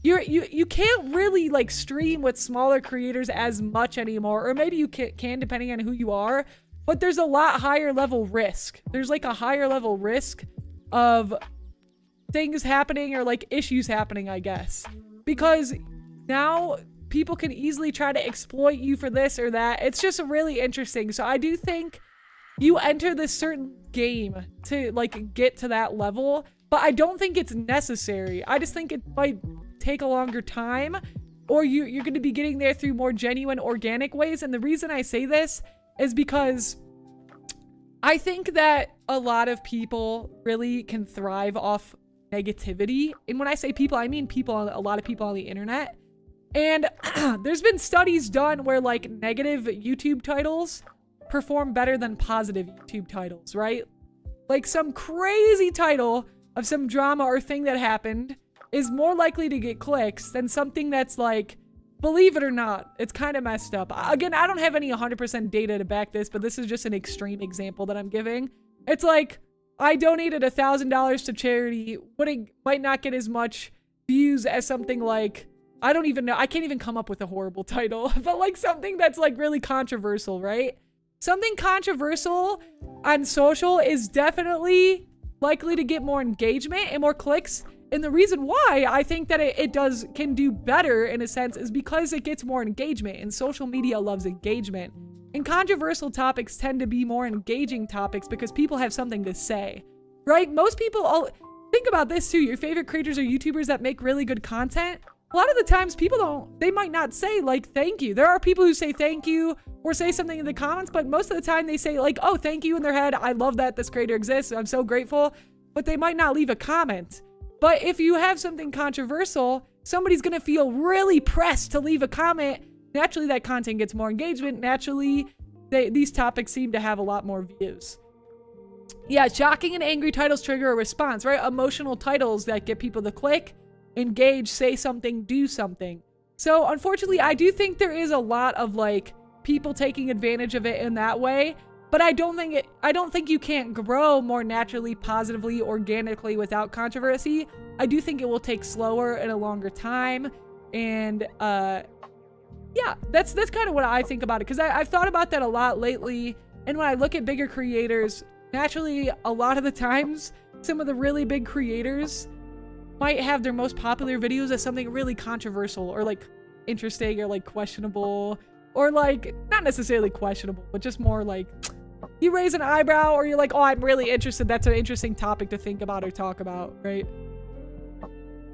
you can't really like stream with smaller creators as much anymore, or maybe you can depending on who you are. But there's a lot higher level risk. There's like a higher level risk of things happening or like issues happening, I guess. Because now people can easily try to exploit you for this or that. It's just really interesting. So I do think you enter this certain game to like get to that level, but I don't think it's necessary. I just think it might take a longer time, or you're going to be getting there through more genuine, organic ways. And the reason I say this is because I think that a lot of people really can thrive off negativity. And when I say people, I mean a lot of people on the internet. And there's been studies done where like negative YouTube titles perform better than positive YouTube titles, right? Like some crazy title of some drama or thing that happened is more likely to get clicks than something that's like, believe it or not, it's kind of messed up. Again, I don't have any 100% data to back this, but this is just an extreme example that I'm giving. It's like, I donated $1,000 to charity, might not get as much views as something like, I don't even know, I can't even come up with a horrible title, but like something that's like really controversial, right? Something controversial on social is definitely likely to get more engagement and more clicks. And the reason why I think that it can do better in a sense is because it gets more engagement, and social media loves engagement. And controversial topics tend to be more engaging topics because people have something to say, right? Most people think about this too. Your favorite creators or YouTubers that make really good content. A lot of the times they might not say like, thank you. There are people who say thank you or say something in the comments, but most of the time they say like, oh, thank you in their head. I love that this creator exists. I'm so grateful, but they might not leave a comment. But if you have something controversial, somebody's going to feel really pressed to leave a comment. Naturally, that content gets more engagement. Naturally, these topics seem to have a lot more views. Yeah, shocking and angry titles trigger a response, right? Emotional titles that get people to click, engage, say something, do something. So unfortunately, I do think there is a lot of like people taking advantage of it in that way. But I don't think you can't grow more naturally, positively, organically without controversy. I do think it will take slower and a longer time. And yeah, that's kind of what I think about it, because I've thought about that a lot lately. And when I look at bigger creators, naturally, a lot of the times, some of the really big creators might have their most popular videos as something really controversial or like interesting or like questionable, or like not necessarily questionable, but just more like you raise an eyebrow, or you're like, oh, I'm really interested. That's an interesting topic to think about or talk about, right?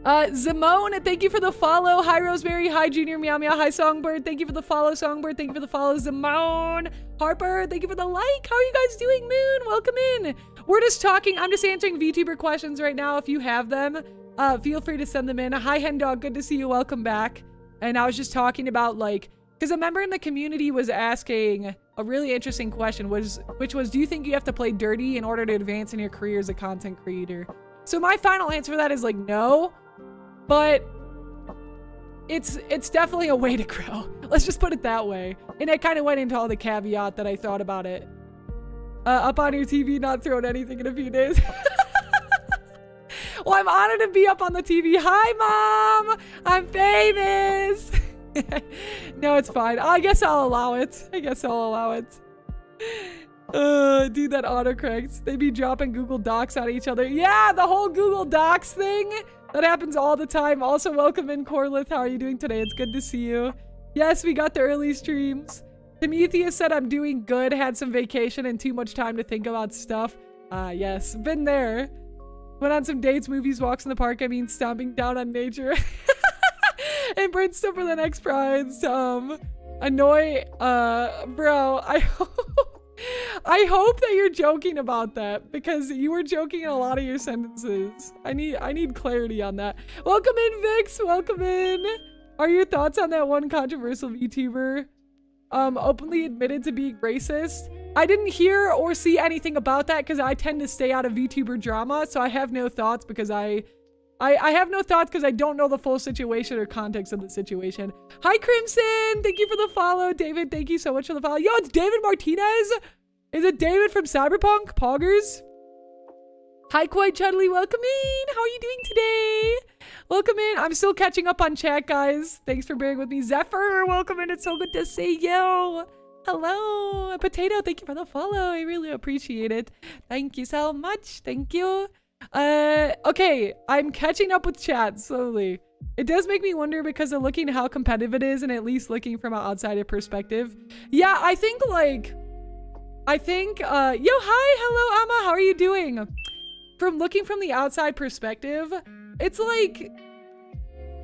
Zimone, thank you for the follow. Hi, Rosemary. Hi, Junior Meow Meow. Hi, Songbird. Thank you for the follow, Songbird. Thank you for the follow, Zimone. Harper, thank you for the like. How are you guys doing, Moon? Welcome in. We're just talking. I'm just answering VTuber questions right now. If you have them, feel free to send them in. Hi, Hen Dog. Good to see you. Welcome back. And I was just talking about like, because a member in the community was asking a really interesting question, which was, do you think you have to play dirty in order to advance in your career as a content creator? So my final answer for that is like, no. But it's definitely a way to grow. Let's just put it that way. And I kind of went into all the caveat that I thought about it. Up on your TV, not throwing anything in a few days. Well, I'm honored to be up on the TV. Hi, Mom. I'm famous. No, it's fine. I guess I'll allow it. Dude, that autocorrect. They be dropping Google Docs on each other. Yeah, the whole Google Docs thing. That happens all the time. Also, welcome in, Corlith. How are you doing today? It's good to see you. Yes, we got the early streams. Prometheus said I'm doing good. Had some vacation and too much time to think about stuff. Yes, been there. Went on some dates, movies, walks in the park. I mean, stomping down on nature. And Brimstone for the next prize. Annoy, bro, I hope that you're joking about that, because you were joking in a lot of your sentences. I need clarity on that. Welcome in, Vix. Welcome in. Are your thoughts on that one controversial VTuber openly admitted to being racist? I didn't hear or see anything about that because I tend to stay out of VTuber drama, so I have no thoughts because I have no thoughts because I don't know the full situation or context of the situation. Hi, Crimson. Thank you for the follow. David, thank you so much for the follow. Yo, it's David Martinez. Is it David from Cyberpunk? Poggers? Hi, Quite Chudley. Welcome in. How are you doing today? Welcome in. I'm still catching up on chat, guys. Thanks for bearing with me. Zephyr, welcome in. It's so good to see you. Hello. Potato, thank you for the follow. I really appreciate it. Thank you so much. Thank you. Okay, I'm catching up with chat slowly. It does make me wonder because of looking how competitive it is and at least looking from an outsider perspective. Yeah, I think, yo, hi, hello, Amma, how are you doing? From looking from the outside perspective, it's like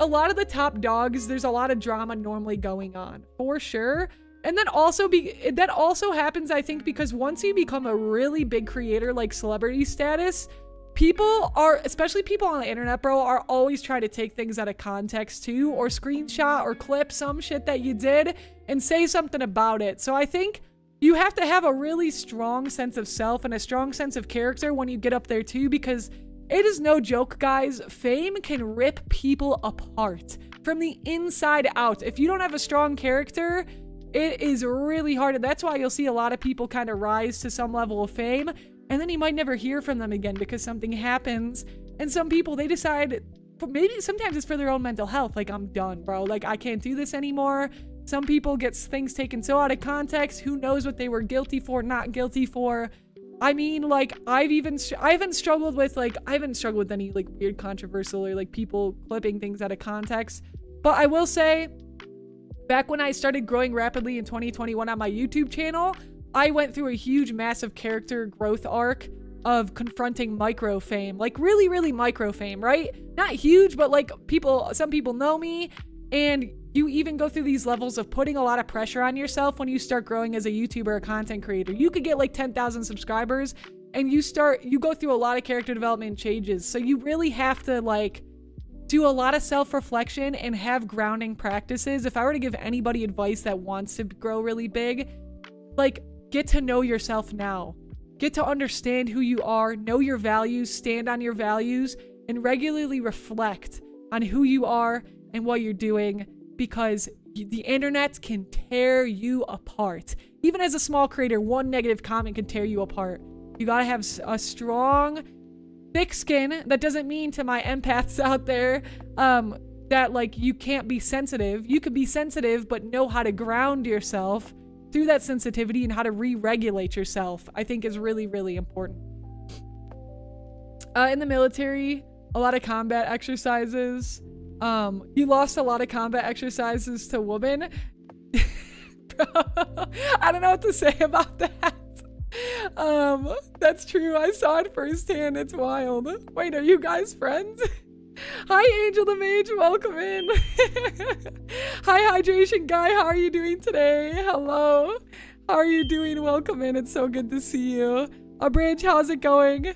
a lot of the top dogs, there's a lot of drama normally going on, for sure. And then also that also happens, I think, because once you become a really big creator, like celebrity status, people are, especially people on the internet, bro, are always trying to take things out of context too, or screenshot or clip some shit that you did and say something about it. So I think you have to have a really strong sense of self and a strong sense of character when you get up there too, because it is no joke, guys. Fame can rip people apart from the inside out. If you don't have a strong character, it is really hard. And that's why you'll see a lot of people kind of rise to some level of fame, and then you might never hear from them again because something happens. And some people, they decide, maybe sometimes it's for their own mental health. Like, I'm done, bro. Like, I can't do this anymore. Some people get things taken so out of context. Who knows what they were guilty for, not guilty for. I mean, like, I haven't struggled with any, like, weird controversial or, like, people clipping things out of context. But I will say, back when I started growing rapidly in 2021 on my YouTube channel, I went through a huge, massive character growth arc of confronting micro fame. Like, really, really micro fame, right? Not huge, but, like, some people know me, and you even go through these levels of putting a lot of pressure on yourself when you start growing as a YouTuber or content creator. You could get, like, 10,000 subscribers, and you go through a lot of character development changes. So you really have to, like, do a lot of self-reflection and have grounding practices. If I were to give anybody advice that wants to grow really big, like, get to know yourself now. Get to understand who you are, know your values, stand on your values, and regularly reflect on who you are and what you're doing, because the internet can tear you apart. Even as a small creator, one negative comment can tear you apart. You gotta have a strong, thick skin. That doesn't mean, to my empaths out there, that that like you can't be sensitive. You could be sensitive, but know how to ground yourself through that sensitivity and how to re-regulate yourself, I think is really, really important. In the military, a lot of combat exercises. You lost a lot of combat exercises to women. I don't know what to say about that. That's true. I saw it firsthand. It's wild. Wait, are you guys friends? Hi, Angel the Mage. Welcome in. Hi, Hydration Guy. How are you doing today? Hello. How are you doing? Welcome in. It's so good to see you. Abridge, how's it going?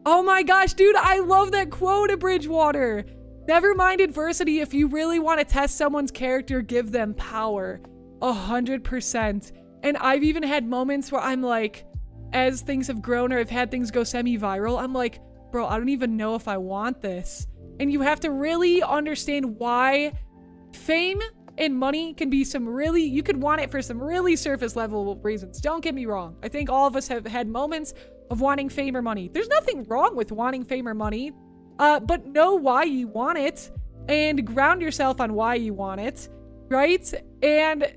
Oh my gosh, dude. I love that quote, Bridgewater. Never mind adversity. If you really want to test someone's character, give them power. 100%. And I've even had moments where I'm like, as things have grown or I've had things go semi-viral, I'm like, bro, I don't even know if I want this. And you have to really understand why fame and money can be some really, you could want it for some really surface level reasons. Don't get me wrong. I think all of us have had moments of wanting fame or money. There's nothing wrong with wanting fame or money, but know why you want it and ground yourself on why you want it, right? And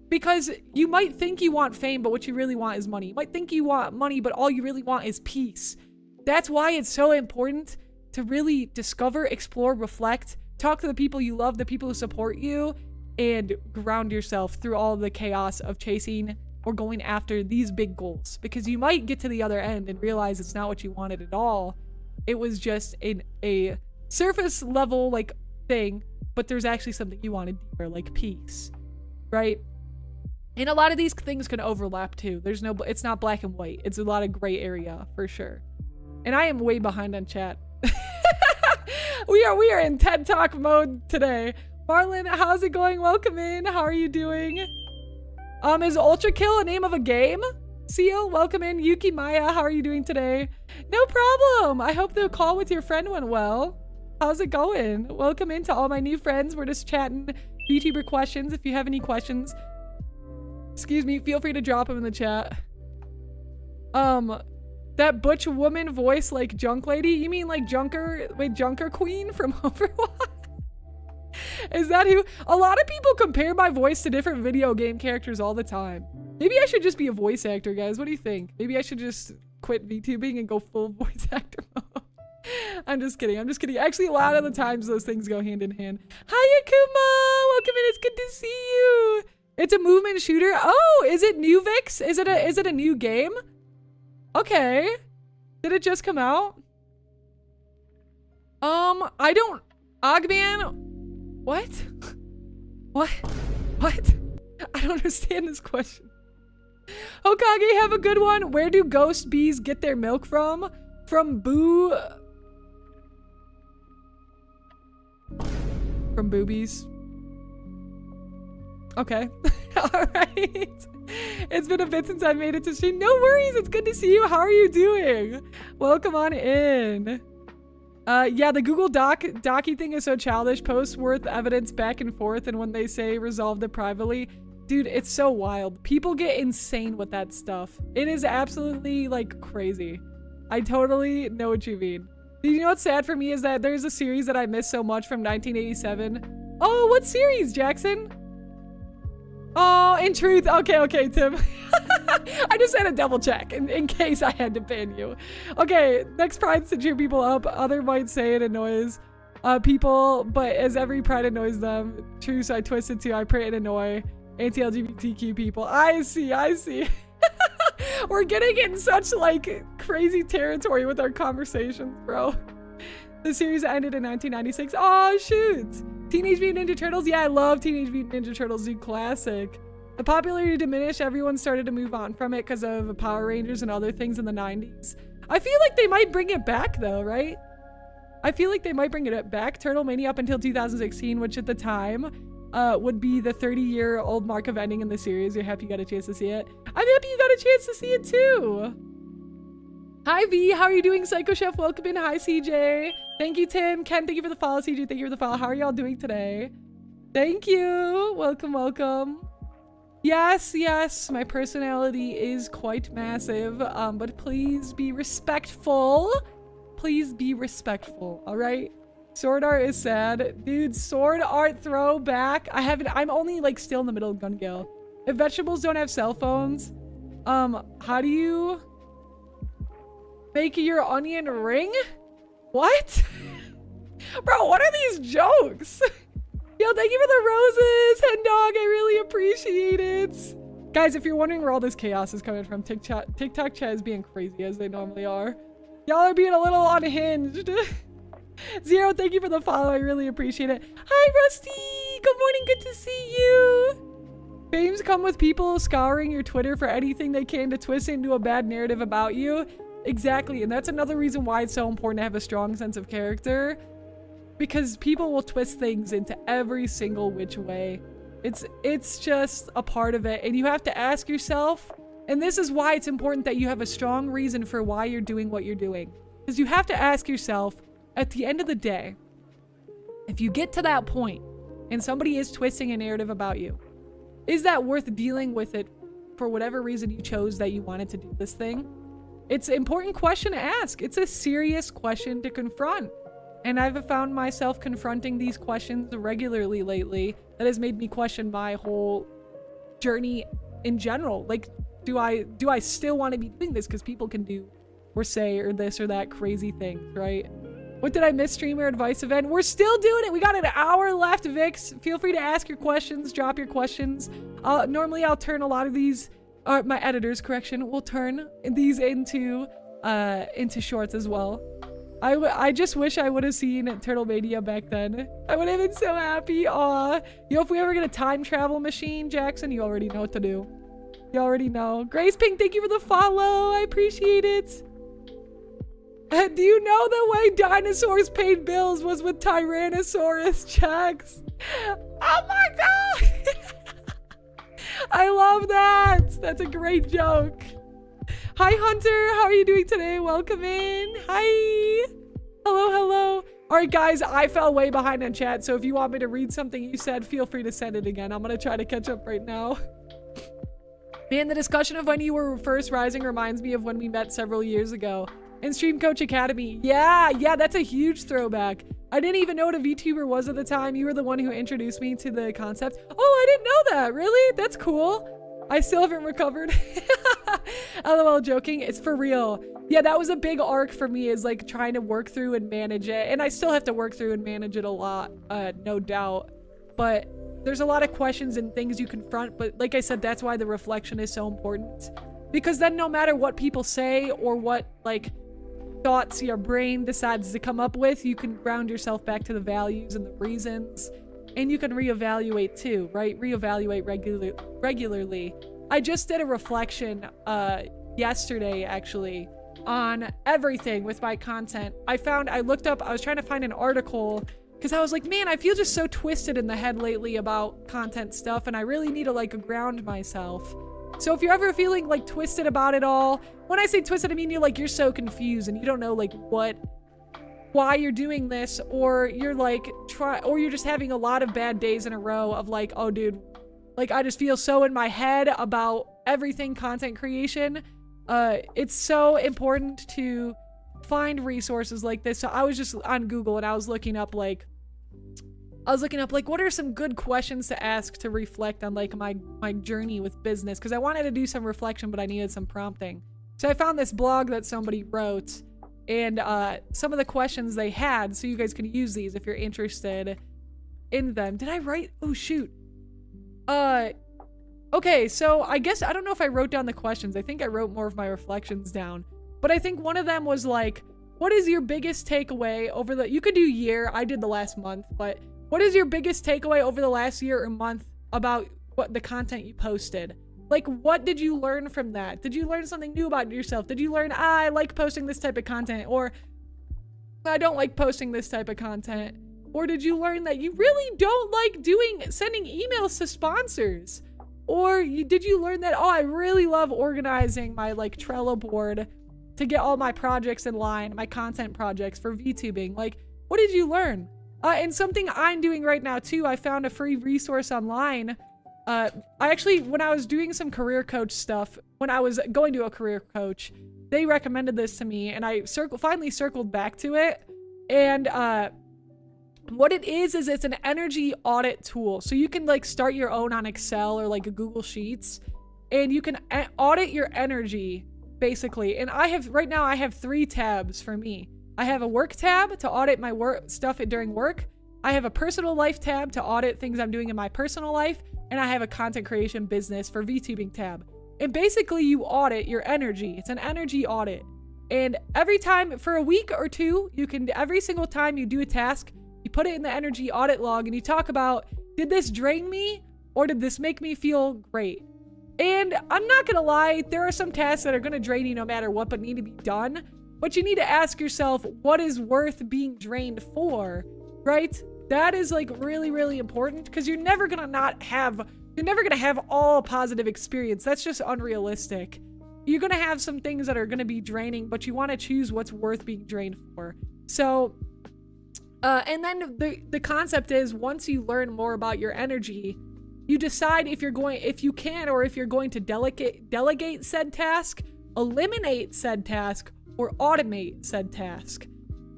because you might think you want fame, but what you really want is money. You might think you want money, but all you really want is peace. That's why it's so important to really discover, explore, reflect, talk to the people you love, the people who support you, and ground yourself through all the chaos of chasing or going after these big goals. Because you might get to the other end and realize it's not what you wanted at all. It was just a surface level like thing, but there's actually something you wanted deeper, like peace, right? And a lot of these things can overlap too. It's not black and white. It's a lot of gray area for sure. And I am way behind on chat. We are in TED Talk mode today. Marlon, how's it going? Welcome in. How are you doing? Is Ultra Kill a name of a game? Seal, welcome in. Yuki Maya, how are you doing today? No problem. I hope the call with your friend went well. How's it going? Welcome in to all my new friends. We're just chatting VTuber questions. If you have any questions, excuse me, feel free to drop them in the chat. That butch woman voice like Junk Lady? You mean like Junker Queen from Overwatch? Is that who? A lot of people compare my voice to different video game characters all the time. Maybe I should just be a voice actor, guys. What do you think? Maybe I should just quit VTubing and go full voice actor mode. I'm just kidding. Actually, a lot of the times those things go hand in hand. Hi, Akuma! Welcome in. It's good to see you. It's a movement shooter. Oh, is it new, Vix? Is it a new game? Okay. Did it just come out? I don't... Ogman? What? What? I don't understand this question. Hokage, have a good one. Where do ghost bees get their milk from? From boobies. Okay. All right. It's been a bit since I made it to stream. No worries. It's good to see you. How are you doing? Welcome on in. Yeah, the Google Docky thing is so childish. Posts worth evidence back and forth, and when they say resolved it privately, dude, it's so wild. People get insane with that stuff. It is absolutely like crazy. I totally know what you mean. You know what's sad for me is that there's a series that I missed so much from 1987. Oh, what series, Jackson? Oh, in truth. Okay, Tim. I just had to double check in case I had to ban you. Okay, next pride's to cheer people up. Other might say it annoys people, but as every pride annoys them. True, so I twisted too. I pray it annoy anti-LGBTQ people. I see. We're getting in such like crazy territory with our conversations, bro. The series ended in 1996. Oh, shoot. Teenage Mutant Ninja Turtles. Yeah, I love Teenage Mutant Ninja Turtles, dude. Classic. The popularity diminished. Everyone started to move on from it because of Power Rangers and other things in the 90s. I feel like they might bring it back though, right? I feel like they might bring it back. Turtle Mania up until 2016, which at the time would be the 30-year-old mark of ending in the series. You're happy you got a chance to see it. I'm happy you got a chance to see it too. Hi V, how are you doing? Psycho Chef, welcome in. Hi CJ. Thank you, Tim. Ken, thank you for the follow. CJ, thank you for the follow. How are y'all doing today? Thank you. Welcome. Yes, my personality is quite massive, but please be respectful. Please be respectful, all right? Sword art is sad. Dude, sword art throwback. I'm only like still in the middle of Gun Gale. If vegetables don't have cell phones, how do you make your onion ring? What? Bro, what are these jokes? Yo, thank you for the roses, Hen Dog. I really appreciate it. Guys, if you're wondering where all this chaos is coming from, TikTok chat is being crazy as they normally are. Y'all are being a little unhinged. Zero, thank you for the follow. I really appreciate it. Hi, Rusty. Good morning. Good to see you. Fames come with people scouring your Twitter for anything they can to twist it into a bad narrative about you. Exactly. And that's another reason why it's so important to have a strong sense of character. Because people will twist things into every single which way. It's just a part of it. And you have to ask yourself, and this is why it's important that you have a strong reason for why you're doing what you're doing. Because you have to ask yourself, at the end of the day, if you get to that point and somebody is twisting a narrative about you, is that worth dealing with it for whatever reason you chose that you wanted to do this thing? It's an important question to ask. It's a serious question to confront. And I've found myself confronting these questions regularly lately. That has made me question my whole journey in general. Like, do I still want to be doing this because people can do or say or this or that crazy thing, right? What did I miss? Streamer advice event. We're still doing it. We got an hour left, Vix. Feel free to ask your questions, drop your questions. Normally I'll turn a lot of these, my editor's correction, will turn these into shorts as well. I just wish I would have seen Turtle Mania back then. I would have been so happy. Aw. Yo, if we ever get a time travel machine, Jackson, you already know what to do. You already know. Grace Pink, thank you for the follow. I appreciate it. Do you know the way dinosaurs paid bills was with Tyrannosaurus checks? Oh my god! I love that. That's a great joke. Hi, Hunter. How are you doing today? Welcome in. Hi. Hello, hello. All right, guys, I fell way behind in chat, so if you want me to read something you said, feel free to send it again. I'm going to try to catch up right now. Man, the discussion of when you were first rising reminds me of when we met several years ago in Stream Coach Academy. Yeah, that's a huge throwback. I didn't even know what a VTuber was at the time. You were the one who introduced me to the concept. Oh, I didn't know that. Really? That's cool. I still haven't recovered. LOL, joking. It's for real. Yeah, that was a big arc for me, is like trying to work through and manage it. And I still have to work through and manage it a lot, no doubt. But there's a lot of questions and things you confront. But like I said, that's why the reflection is so important. Because then no matter what people say or what like thoughts your brain decides to come up with, you can ground yourself back to the values and the reasons. And you can reevaluate too, right? Reevaluate regularly. I just did a reflection yesterday, actually, on everything with my content. I was trying to find an article because I was like, man, I feel just so twisted in the head lately about content stuff, and I really need to like ground myself. So if you're ever feeling like twisted about it all, when I say twisted, I mean you're so confused and you don't know like why you're doing this, or you're like or you're just having a lot of bad days in a row of like, oh dude, like I just feel so in my head about everything content creation. It's so important to find resources like this. So I was just on Google and I was looking up like what are some good questions to ask to reflect on like my journey with business, because I wanted to do some reflection but I needed some prompting. So I found this blog that somebody wrote, and some of the questions they had, so you guys can use these if you're interested in them. Did I write? Oh shoot. Okay, so I guess I don't know if I wrote down the questions. I think I wrote more of my reflections down. But I think one of them was like, what is your biggest takeaway over the, you could do year, I did the last month, but what is your biggest takeaway over the last year or month about what the content you posted? Like, what did you learn from that? Did you learn something new about yourself? Did you learn, I like posting this type of content, or I don't like posting this type of content? Or did you learn that you really don't like sending emails to sponsors? Or did you learn that, oh, I really love organizing my like Trello board to get all my projects in line, my content projects for VTubing? Like, what did you learn? And something I'm doing right now too, I found a free resource online. I actually, when I was doing some career coach stuff, when I was going to a career coach, they recommended this to me, and I finally circled back to it. And What it is it's an energy audit tool. So you can like start your own on Excel or like a Google Sheets, and you can audit your energy basically. And right now I have 3 tabs for me. I have a work tab to audit my work stuff during work. I have a personal life tab to audit things I'm doing in my personal life. And I have a content creation business for VTubing tab. And basically you audit your energy. It's an energy audit. And every time for a week or 2, every single time you do a task, you put it in the energy audit log and you talk about, did this drain me or did this make me feel great? And I'm not gonna lie, there are some tasks that are gonna drain you no matter what, but need to be done. But you need to ask yourself, what is worth being drained for, right? That is like really, really important, because you're never gonna have all positive experience. That's just unrealistic. You're gonna have some things that are gonna be draining, but you wanna choose what's worth being drained for. So, and then the concept is, once you learn more about your energy, you decide if you're going to delegate said task, eliminate said task, or automate said task.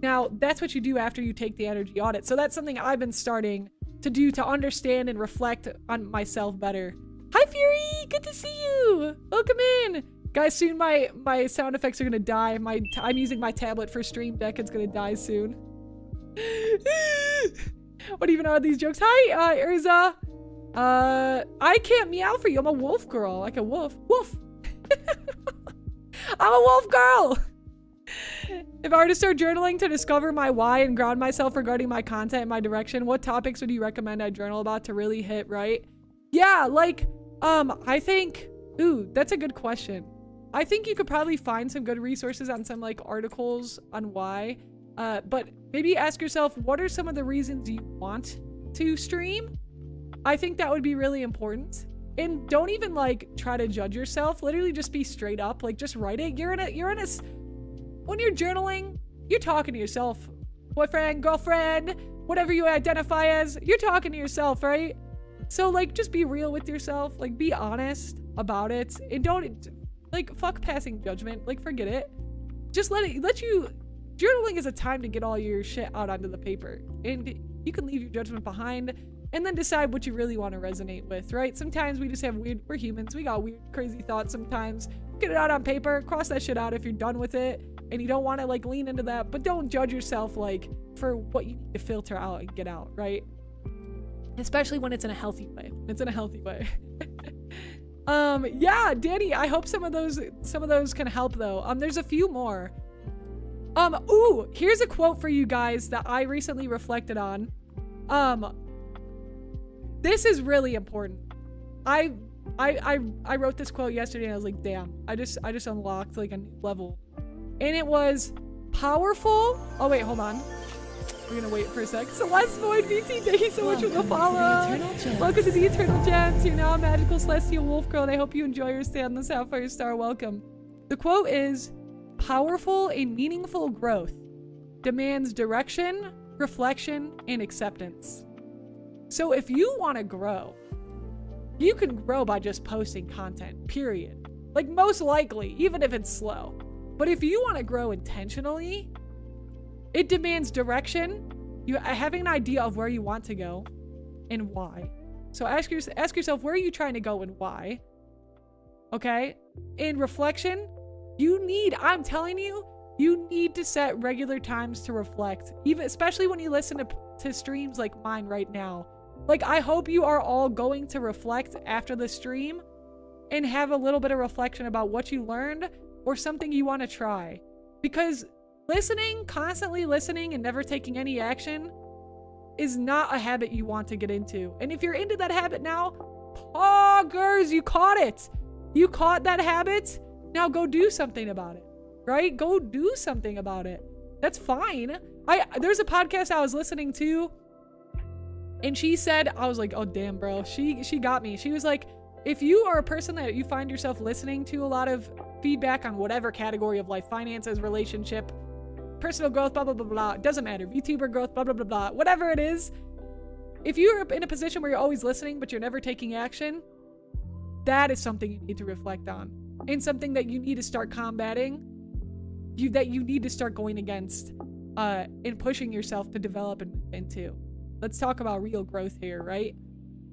Now, that's what you do after you take the energy audit. So that's something I've been starting to do to understand and reflect on myself better. Hi, Fury! Good to see you! Welcome in! Guys, soon my sound effects are gonna die. I'm using my tablet for Stream Deck. It's gonna die soon. What even are these jokes? Hi, Urza! I can't meow for you. I'm a wolf girl. Like a wolf. Wolf! I'm a wolf girl! If I were to start journaling to discover my why and ground myself regarding my content and my direction, what topics would you recommend I journal about to really hit right? Yeah, like, I think, that's a good question. I think you could probably find some good resources on some like articles on why, but maybe ask yourself, what are some of the reasons you want to stream? I think that would be really important. And don't even like try to judge yourself. Literally just be straight up, like just write it. When you're journaling, you're talking to yourself. Boyfriend, girlfriend, whatever you identify as, you're talking to yourself, right? So like, just be real with yourself. Like, be honest about it. And don't, like, fuck passing judgment. Like, forget it. Just journaling is a time to get all your shit out onto the paper. And you can leave your judgment behind and then decide what you really want to resonate with, right? Sometimes we just have we're humans. We got weird, crazy thoughts sometimes. Get it out on paper, cross that shit out if you're done with it and you don't want to like lean into that, but don't judge yourself like for what you need to filter out and get out, right? Especially when it's in a healthy way. It's in a healthy way. Yeah, Danny, I hope some of those can help though. There's a few more. Here's a quote for you guys that I recently reflected on. This is really important. I wrote this quote yesterday and I was like, damn, I just unlocked like a new level. And it was powerful. Oh wait, hold on. We're gonna wait for a sec. Celeste Void VT, thank you so much for the follow. Welcome to the Eternal Gems. You're now a magical celestial wolf girl, and I hope you enjoy your stay on the Sapphire Star. Welcome. The quote is, powerful and meaningful growth demands direction, reflection, and acceptance. So if you want to grow, you can grow by just posting content, period. Like most likely, even if it's slow. But if you want to grow intentionally, it demands direction, you having an idea of where you want to go and why. So ask yourself, where are you trying to go and why? Okay? In reflection, I'm telling you, you need to set regular times to reflect, especially when you listen to streams like mine right now. Like, I hope you are all going to reflect after the stream and have a little bit of reflection about what you learned or something you want to try. Because constantly listening and never taking any action is not a habit you want to get into. And if you're into that habit now, poggers, you caught it. You caught that habit. Now go do something about it, right? Go do something about it. That's fine. There's a podcast I was listening to, and she said, I was like, oh damn, bro. She got me. She was like, if you are a person that you find yourself listening to a lot of feedback on whatever category of life, finances, relationship, personal growth, blah, blah, blah, blah, it doesn't matter. VTuber growth, blah, blah, blah, blah, whatever it is. If you're in a position where you're always listening, but you're never taking action, that is something you need to reflect on, and something that you need to start combating, that you need to start going against. in pushing yourself to develop and move into. Let's talk about real growth here, right?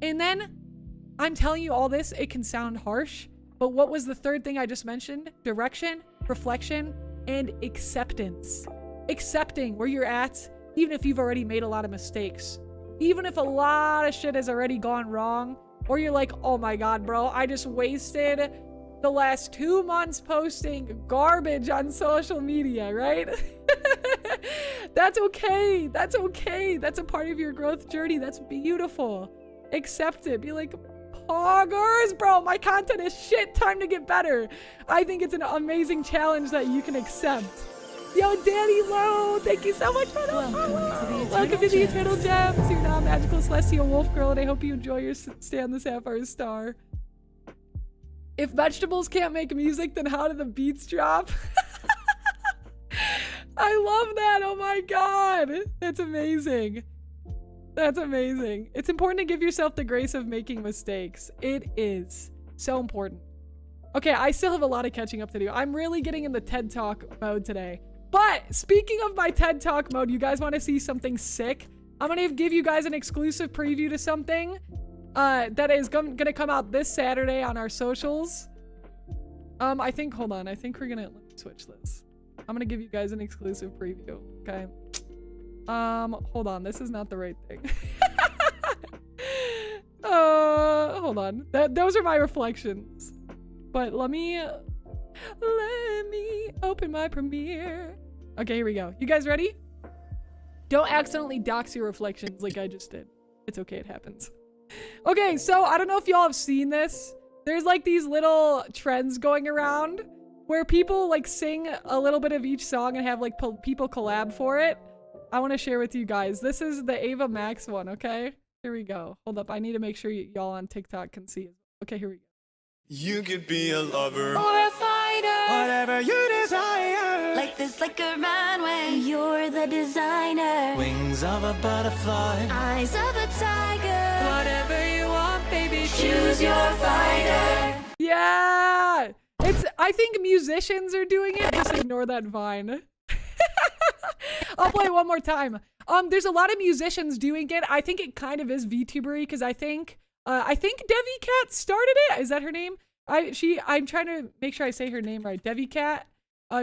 And then I'm telling you all this, it can sound harsh, but what was the third thing I just mentioned? Direction, reflection, and acceptance. Accepting where you're at, even if you've already made a lot of mistakes. Even if a lot of shit has already gone wrong, or you're like, oh my God, bro, I just wasted the last 2 months posting garbage on social media, right? That's okay. That's okay. That's a part of your growth journey. That's beautiful. Accept it. Be like, poggers, bro, my content is shit. Time to get better. I think it's an amazing challenge that you can accept. Yo, Danny Lowe, thank you so much for the follow. Welcome to the Eternal Gems. You're now Magical Celestial Wolf Girl, and I hope you enjoy your stay on the Sapphire Star. If vegetables can't make music, then how do the beats drop? I love that. Oh my God. That's amazing. That's amazing. It's important to give yourself the grace of making mistakes. It is so important. Okay, I still have a lot of catching up to do. I'm really getting in the TED Talk mode today. But speaking of my TED Talk mode, you guys want to see something sick? I'm going to give you guys an exclusive preview to something that is going to come out this Saturday on our socials. I think, hold on. I think we're going to, let me switch this. I'm going to give you guys an exclusive preview. Okay. Hold on. This is not the right thing. Hold on. Those are my reflections. But let me open my Premiere. Okay, here we go. You guys ready? Don't accidentally dox your reflections like I just did. It's okay, it happens. Okay, so I don't know if y'all have seen this. There's like these little trends going around where people like sing a little bit of each song and have like people collab for it. I want to share with you guys. This is the Ava Max one, okay? Here we go. Hold up, I need to make sure y'all on TikTok can see it. Okay, here we go. You could be a lover or a fighter, whatever you desire. Like this, like a runway, you're the designer. Wings of a butterfly, Eyes of a tiger. Whatever you want, baby, Choose your fighter. Yeah! I think musicians are doing it. Just ignore that vine. I'll play it one more time. There's a lot of musicians doing it. I think it kind of is VTubery because I think Devi Cat started it. Is that her name? I'm trying to make sure I say her name right. Devi Cat.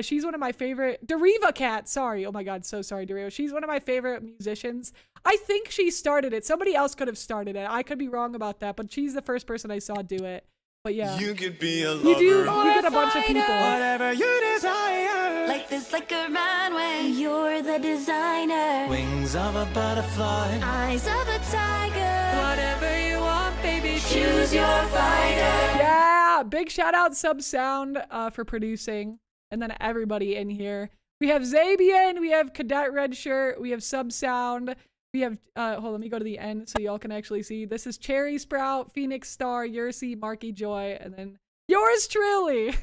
She's one of my favorite. Deriva Cat. Sorry. Oh my God. So sorry, Deriva. She's one of my favorite musicians. I think she started it. Somebody else could have started it. I could be wrong about that, but she's the first person I saw do it. But yeah. You could be a lover. You get a bunch of people. Whatever you desire. Like this, like a runway, you're the designer. Wings of a butterfly, Eyes of a tiger. Whatever you want, baby, Choose your fighter. Yeah, big shout out Sub Sound for producing, and then everybody in here. We have Zabian, we have Cadet Red Shirt, we have Sub Sound, we have hold on, let me go to the end so y'all can actually see. This is Cherry Sprout, Phoenix Star, Yersi, Marky Joy, and then yours truly.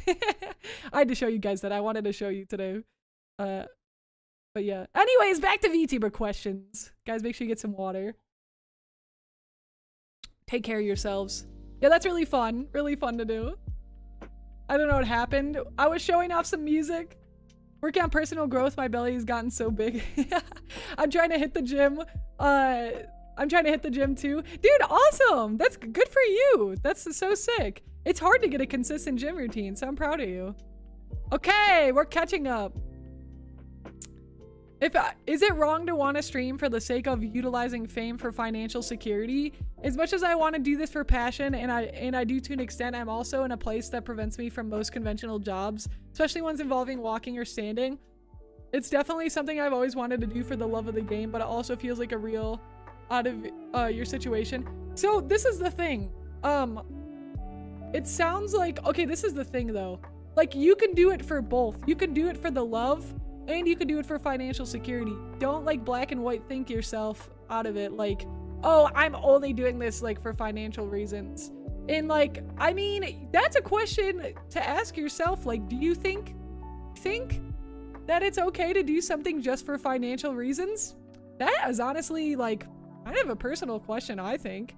I had to show you guys that. I wanted to show you today. But yeah. Anyways, back to VTuber questions. Guys, make sure you get some water. Take care of yourselves. Yeah, that's really fun. Really fun to do. I don't know what happened. I was showing off some music. Working on personal growth. My belly has gotten so big. I'm trying to hit the gym. I'm trying to hit the gym too. Dude, awesome. That's good for you. That's so sick. It's hard to get a consistent gym routine, so I'm proud of you. Okay, we're catching up. Is it wrong to want to stream for the sake of utilizing fame for financial security? As much as I want to do this for passion, and I do to an extent, I'm also in a place that prevents me from most conventional jobs, especially ones involving walking or standing. It's definitely something I've always wanted to do for the love of the game, but it also feels like a real out of your situation. So this is the thing. It sounds like, okay, this is the thing though. Like you can do it for both. You can do it for the love, and you can do it for financial security. Don't like black and white think yourself out of it. Like, oh, I'm only doing this like for financial reasons. And like, I mean, that's a question to ask yourself. Like, do you think that it's okay to do something just for financial reasons? That is honestly like kind of a personal question, I think.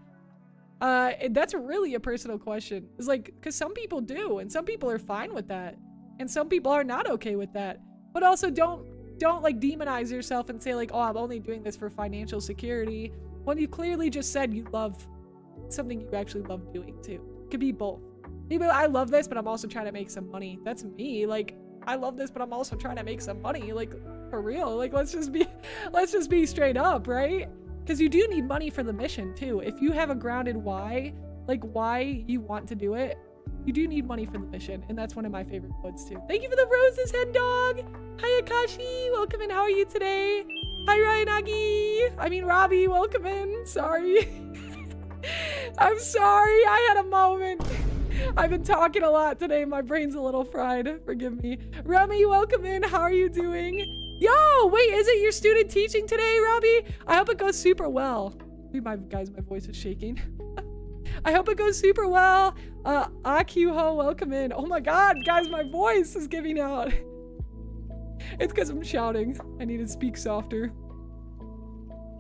That's really a personal question. It's like, because some people do, and some people are fine with that, and some people are not okay with that. But also don't don't like demonize yourself and say like, oh, I'm only doing this for financial security, when you clearly just said you love something you actually love doing too. It could be both. Maybe I love this, but I'm also trying to make some money. That's me. Like, I love this, but I'm also trying to make some money. Like, for real. Like, let's just be straight up, right? Because you do need money for the mission too. If you have a grounded why, like why you want to do it, you do need money for the mission. And that's one of my favorite quotes too. Thank you for the roses, head dog. Hi, Akashi. Welcome in. How are you today? Hi, Ryanagi. I mean, Robbie, welcome in. Sorry. I'm sorry. I had a moment. I've been talking a lot today. My brain's a little fried. Forgive me. Remy, welcome in. How are you doing? Yo, wait, is it your student teaching today, Robbie? I hope it goes super well. Dude, my voice is shaking. I hope it goes super well. Akuho, welcome in. Oh my God, guys, my voice is giving out. It's because I'm shouting. I need to speak softer.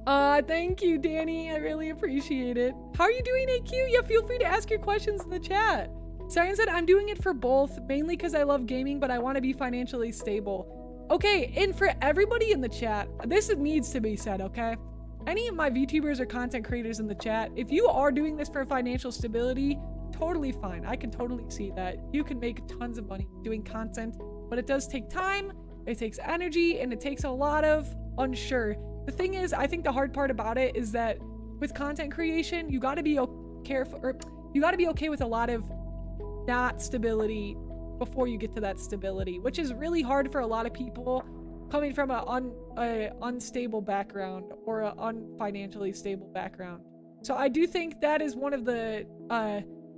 Thank you, Danny. I really appreciate it. How are you doing, AQ? Yeah, feel free to ask your questions in the chat. Siren said, I'm doing it for both, mainly because I love gaming, but I want to be financially stable. Okay, and for everybody in the chat, this needs to be said, okay? Any of my VTubers or content creators in the chat, if you are doing this for financial stability, totally fine. I can totally see that. You can make tons of money doing content, but it does take time, it takes energy, and it takes a lot of unsure. The thing is, I think the hard part about it is that with content creation, you got to be careful, or you got to be okay with a lot of not stability before you get to that stability, which is really hard for a lot of people coming from an unstable background or an unfinancially stable background. So I do think that is one of the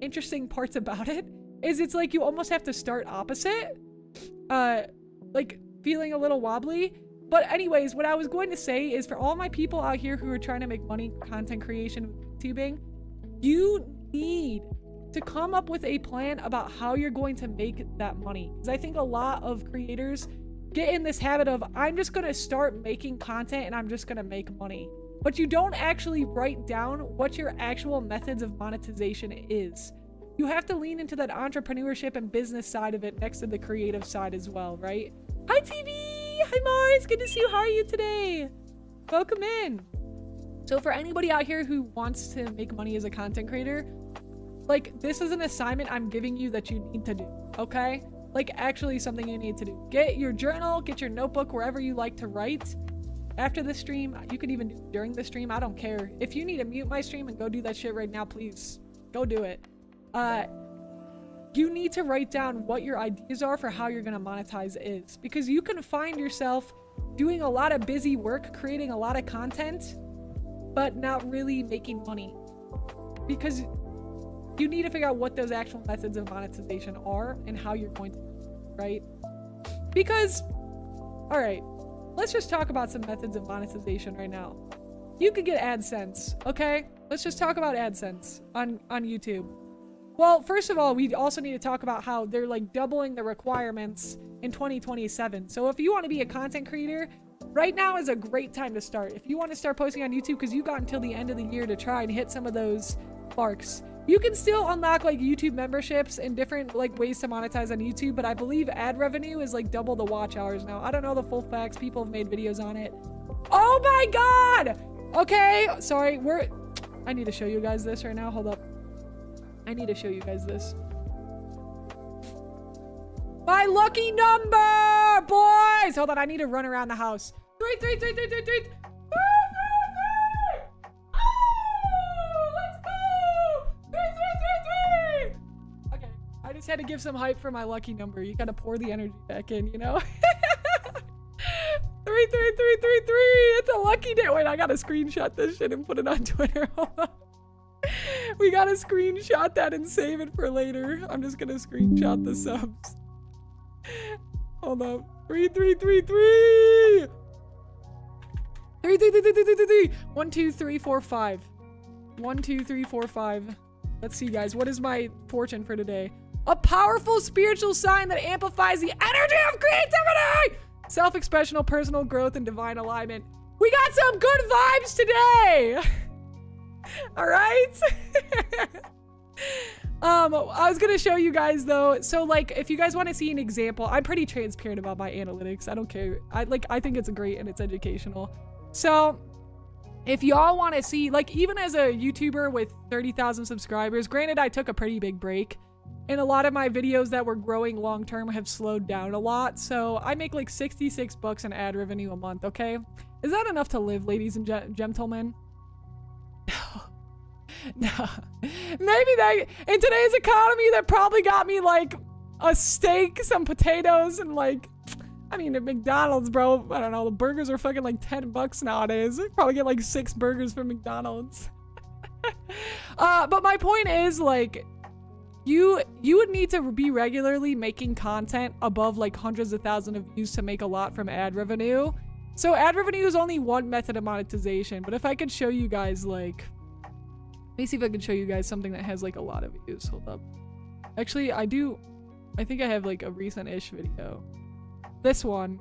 interesting parts about it, is it's like you almost have to start opposite, like feeling a little wobbly. But anyways, what I was going to say is for all my people out here who are trying to make money, content creation, tubing, you need to come up with a plan about how you're going to make that money. Because I think a lot of creators get in this habit of, I'm just going to start making content and I'm just going to make money. But you don't actually write down what your actual methods of monetization is. You have to lean into that entrepreneurship and business side of it next to the creative side as well, right? Hi, TV! Hi, Mars! Good to see you. How are you today? Welcome in. So for anybody out here who wants to make money as a content creator, like, this is an assignment I'm giving you that you need to do, okay? Like, actually something you need to do. Get your journal, get your notebook, wherever you like to write. After the stream, you can even do it during the stream. I don't care. If you need to mute my stream and go do that shit right now, please go do it. You need to write down what your ideas are for how you're going to monetize is, because you can find yourself doing a lot of busy work, creating a lot of content, but not really making money, because you need to figure out what those actual methods of monetization are and how you're going to, right? Because, all right, let's just talk about some methods of monetization right now. You could get AdSense, okay? Let's just talk about AdSense on YouTube. Well, first of all, we also need to talk about how they're like doubling the requirements in 2027. So if you want to be a content creator, right now is a great time to start. If you want to start posting on YouTube, because you got until the end of the year to try and hit some of those marks. You can still unlock like YouTube memberships and different like ways to monetize on YouTube, but I believe ad revenue is like double the watch hours now. I don't know the full facts. People have made videos on it. Oh my God. Okay. Sorry. I need to show you guys this right now. Hold up. I need to show you guys this. My lucky number, boys. Hold on. I need to run around the house. 3, 3, 3, 3, 3, 3. I just had to give some hype for my lucky number. You gotta pour the energy back in, you know? 33333. It's a lucky day. Wait, I gotta screenshot this shit and put it on Twitter. Hold on. We gotta screenshot that and save it for later. I'm just gonna screenshot the subs. Hold up. 3333. 33333. 1 2 3 4 5. 1 2 3 4 5. Let's see, guys. What is my fortune for today? A powerful spiritual sign that amplifies the energy of creativity, self-expression, personal growth, and divine alignment. We got some good vibes today. All right. I was gonna show you guys though. So like, if you guys want to see an example, I'm pretty transparent about my analytics. I don't care. I think it's great and it's educational. So if y'all want to see, like, even as a YouTuber with 30,000 subscribers, granted I took a pretty big break and a lot of my videos that were growing long term have slowed down a lot. So I make like 66 bucks in ad revenue a month. Okay. Is that enough to live, ladies and gentlemen? No. Maybe that in today's economy that probably got me like a steak, some potatoes, and like, I mean, at McDonald's, bro, I don't know, the burgers are fucking like 10 bucks nowadays. I probably get like 6 burgers from McDonald's. But my point is, like, you would need to be regularly making content above like hundreds of thousands of views to make a lot from ad revenue. So ad revenue is only one method of monetization, but if I could show you guys, like, let me see if I can show you guys something that has like a lot of views. Hold up. Actually, I think I have like a recent-ish video. This one.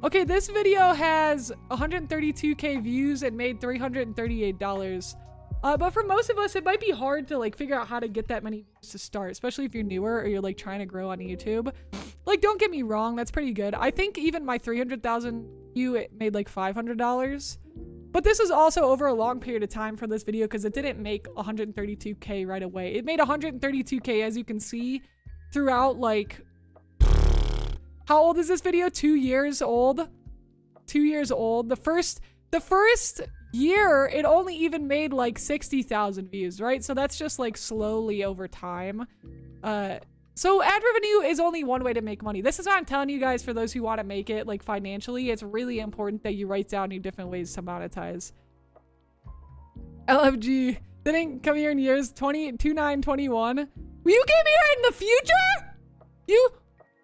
Okay, this video has 132k views and made $338. But for most of us, it might be hard to like figure out how to get that many views to start, especially if you're newer or you're like trying to grow on YouTube. Like, don't get me wrong, that's pretty good. I think even my 300,000 view, it made like $500. But this is also over a long period of time for this video because it didn't make 132k right away. It made 132k, as you can see, throughout like, how old is this video? 2 years old. 2 years old. The first year, it only even made like 60,000 views, right? So that's just like slowly over time. So ad revenue is only one way to make money. This is what I'm telling you guys, for those who want to make it like financially, it's really important that you write down your different ways to monetize. LFG didn't come here in years. 2921. You came here in the future? You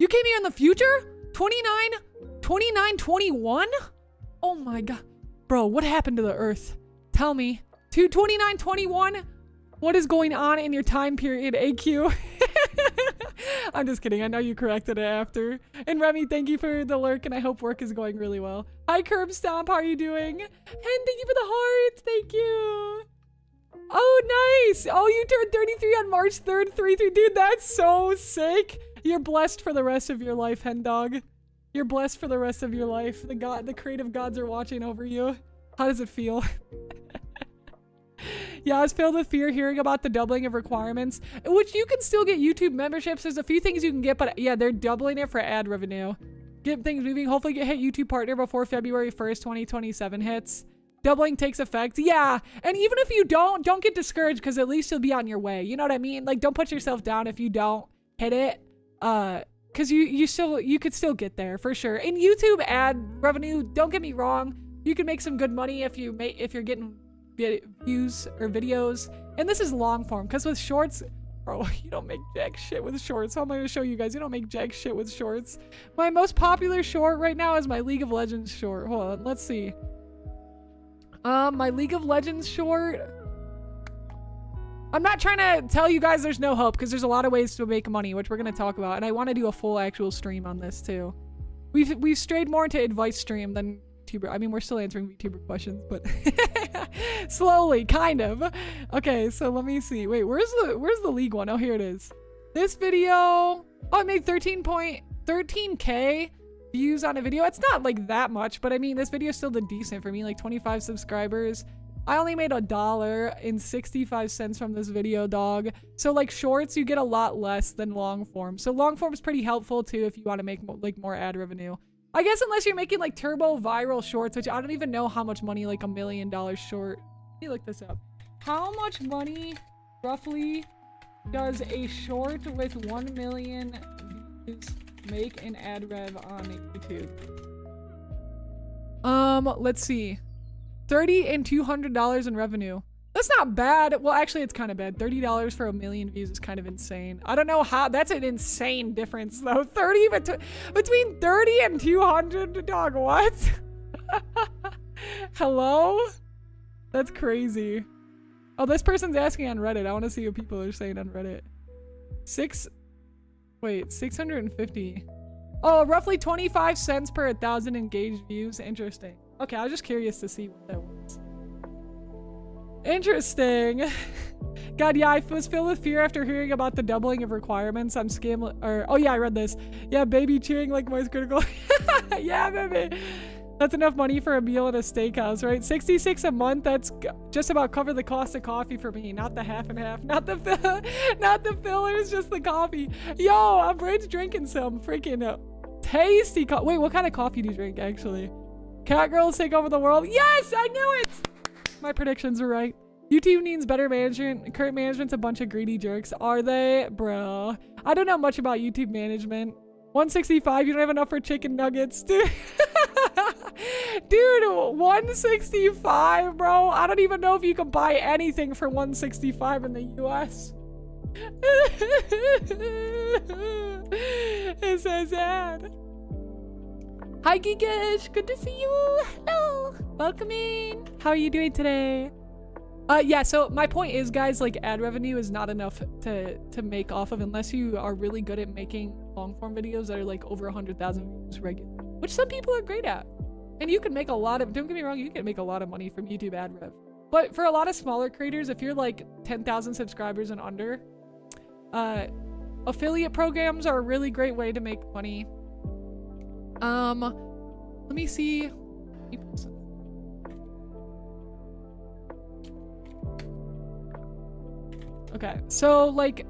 came here in the future? 2921? Oh my god. Bro, what happened to the earth? Tell me. 2921? What is going on in your time period, AQ? I'm just kidding. I know you corrected it after. And Remy, thank you for the lurk, and I hope work is going really well. Hi, Curb Stomp. How are you doing? And thank you for the hearts. Thank you. Oh, nice. Oh, you turned 33 on March 3rd. 33. Dude, that's so sick. You're blessed for the rest of your life, Hen Dog. You're blessed for the rest of your life. The creative gods are watching over you. How does it feel? Yeah, I was filled with fear hearing about the doubling of requirements, which you can still get YouTube memberships. There's a few things you can get, but yeah, they're doubling it for ad hopefully get things moving. Hopefully get hit YouTube partner before February 1st, 2027 hits. Doubling takes effect. Yeah, and even if you don't get discouraged, because at least you'll be on your way. You know what I mean? Like, don't put yourself down if you don't hit it. Because you could still get there for sure. In YouTube ad revenue, don't get me wrong, you can make some good money if you're getting views or videos, and this is long form, because with shorts, bro, you don't make jack shit with shorts. How am I gonna show you guys? You don't make jack shit with shorts. My most popular short right now is my League of Legends short. Hold on, let's see. My League of Legends short, I'm not trying to tell you guys there's no hope, because there's a lot of ways to make money, which we're going to talk about, and I want to do a full actual stream on this too. We've strayed more into advice stream than VTuber. I mean, we're still answering VTuber questions, but slowly, kind of. Okay, so let me see. Wait, where's the League one? Oh, here it is. This video, oh, it made 13k views on a video. It's not like that much, but I mean, this video is still decent for me, like 25 subscribers. I only made $1.65 from this video, dog. So like shorts, you get a lot less than long form. So long form is pretty helpful too if you want to make like more ad revenue. I guess unless you're making like turbo viral shorts, which I don't even know how much money like $1 million short. Let me look this up. How much money roughly does a short with 1 million views make in ad rev on YouTube? Let's see. $30 and $200 in revenue. That's not bad. Well, actually, it's kind of bad. $30 for 1 million views is kind of insane. I don't know how. That's an insane difference, though. Between 30 and 200, dog. What? Hello? That's crazy. Oh, this person's asking on Reddit. I want to see what people are saying on Reddit. 650. Oh, roughly 25 cents per 1,000 engaged views. Interesting. Okay, I was just curious to see what that was. Interesting. God, yeah, I was filled with fear after hearing about the doubling of requirements. I'm oh yeah, I read this. Yeah, baby cheering like Moist Critical. Yeah, baby. That's enough money for a meal at a steakhouse, right? 66 a month. That's just about cover the cost of coffee for me. Not the half and half. Not the fillers, just the coffee. Yo, I'm Bridge drinking some freaking tasty coffee. Wait, what kind of coffee do you drink, actually? Cat girls take over the world. Yes, I knew it. My predictions were right. YouTube needs better management. Current management's a bunch of greedy jerks. Are they? Bro. I don't know much about YouTube management. 165, you don't have enough for chicken nuggets, dude. Dude, 165, bro. I don't even know if you can buy anything for 165 in the US. It's so sad. Hi, Gigish. Good to see you. Hello. Welcome in. How are you doing today? Yeah, so my point is, guys, like, ad revenue is not enough to make off of unless you are really good at making long form videos that are like over 100,000 views regular, which some people are great at. And you can make a lot of, don't get me wrong, you can make a lot of money from YouTube ad rev. But for a lot of smaller creators, if you're like 10,000 subscribers and under, affiliate programs are a really great way to make money. Let me see. Okay, so like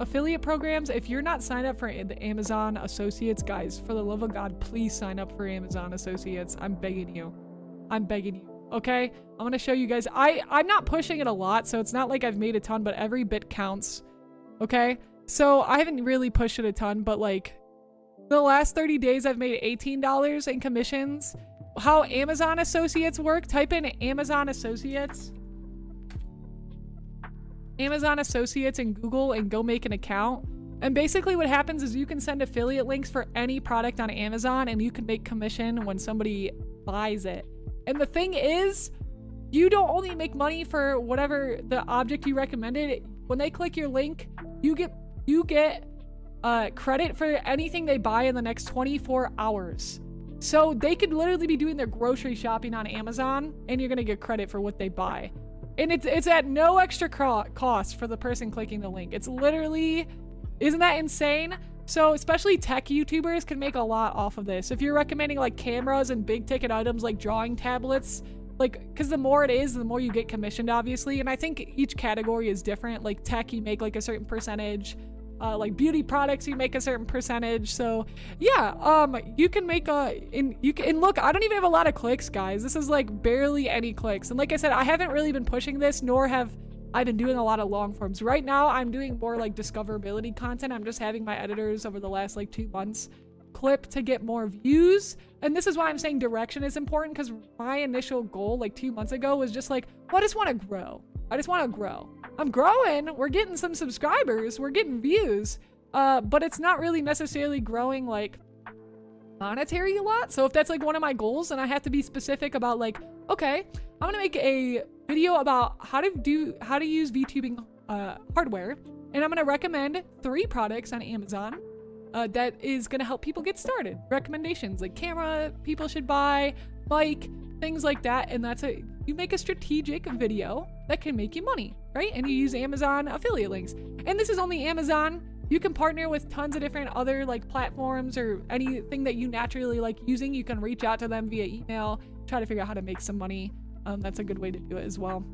affiliate programs, if you're not signed up for the Amazon Associates, guys, for the love of God, please sign up for Amazon Associates. I'm begging you. I'm begging you. Okay, I'm gonna show you guys. I'm not pushing it a lot, so it's not like I've made a ton, but every bit counts. Okay, so I haven't really pushed it a ton, but like the last 30 days I've made $18 in commissions. How Amazon Associates work, type in Amazon Associates in Google and go make an account. And basically what happens is you can send affiliate links for any product on Amazon and you can make commission when somebody buys it. And the thing is, you don't only make money for whatever the object you recommended. When they click your link, you get credit for anything they buy in the next 24 hours. So they could literally be doing their grocery shopping on Amazon and you're gonna get credit for what they buy. And it's at no extra cost for the person clicking the link. It's literally, isn't that insane? So especially tech YouTubers can make a lot off of this. If you're recommending like cameras and big ticket items like drawing tablets, like, because the more it is, the more you get commissioned, obviously. And I think each category is different. Like tech, you make like a certain percentage. Like beauty products, you make a certain percentage. So yeah, you can make and look, I don't even have a lot of clicks, guys. This is like barely any clicks. And like I said, I haven't really been pushing this, nor have I been doing a lot of long forms. Right now, I'm doing more like discoverability content. I'm just having my editors over the last like 2 months clip to get more views. And this is why I'm saying direction is important, because my initial goal like 2 months ago was just like, well, I just want to grow. I just want to grow. I'm growing, we're getting some subscribers, we're getting views, but it's not really necessarily growing like monetary a lot. So if that's like one of my goals, and I have to be specific about like, okay, I'm gonna make a video about how to use VTubing hardware, and I'm gonna recommend 3 products on Amazon that is gonna help people get started. Recommendations like camera people should buy, mic, things like that. And you make a strategic video that can make you money, right? And you use Amazon affiliate links. And this is only Amazon. You can partner with tons of different other like platforms or anything that you naturally like using. You can reach out to them via email, try to figure out how to make some money. That's a good way to do it as well.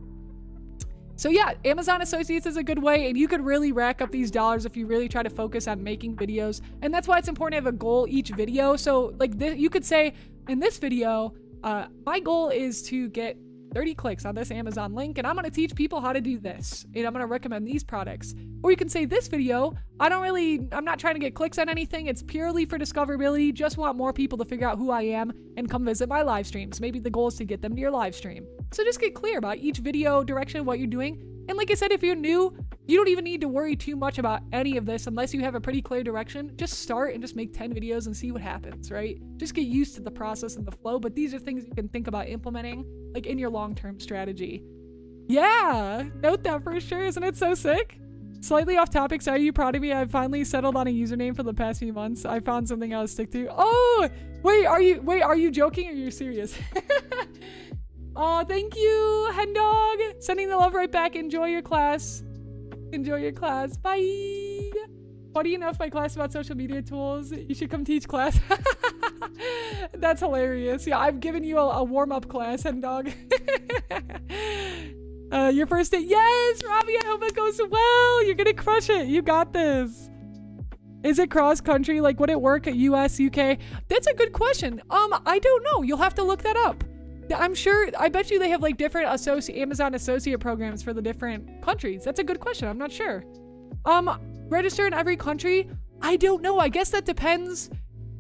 So yeah, Amazon Associates is a good way, and you could really rack up these dollars if you really try to focus on making videos. And that's why it's important to have a goal each video. So like you could say in this video, my goal is to get 30 clicks on this Amazon link, and I'm going to teach people how to do this, and I'm going to recommend these products. Or you can say this video, I'm not trying to get clicks on anything. It's purely for discoverability. Just want more people to figure out who I am and come visit my live streams. Maybe the goal is to get them to your live stream. So just get clear about each video direction, what you're doing. And like I said, if you're new, you don't even need to worry too much about any of this unless you have a pretty clear direction. Just start and just make 10 videos and see what happens, right? Just get used to the process and the flow, but these are things you can think about implementing like in your long-term strategy. Yeah, note that for sure. Isn't it so sick? Slightly off topic, so are you proud of me? I've finally settled on a username for the past few months. I found something I'll stick to. Oh, wait, are you joking or are you serious? Oh, thank you, Hen Dog. Sending the love right back. Enjoy your class. Enjoy your class. Bye. Funny enough, my class about social media tools. You should come teach class. That's hilarious. Yeah, I've given you a warm-up class, hen dog. Your first day. Yes, Robbie, I hope it goes well. You're gonna crush it. You got this. Is it cross-country? Like, would it work at US, UK? That's a good question. I don't know. You'll have to look that up. I'm sure, I bet you they have like different Amazon associate programs for the different countries. That's a good question. I'm not sure. Register in every country? I don't know. I guess that depends.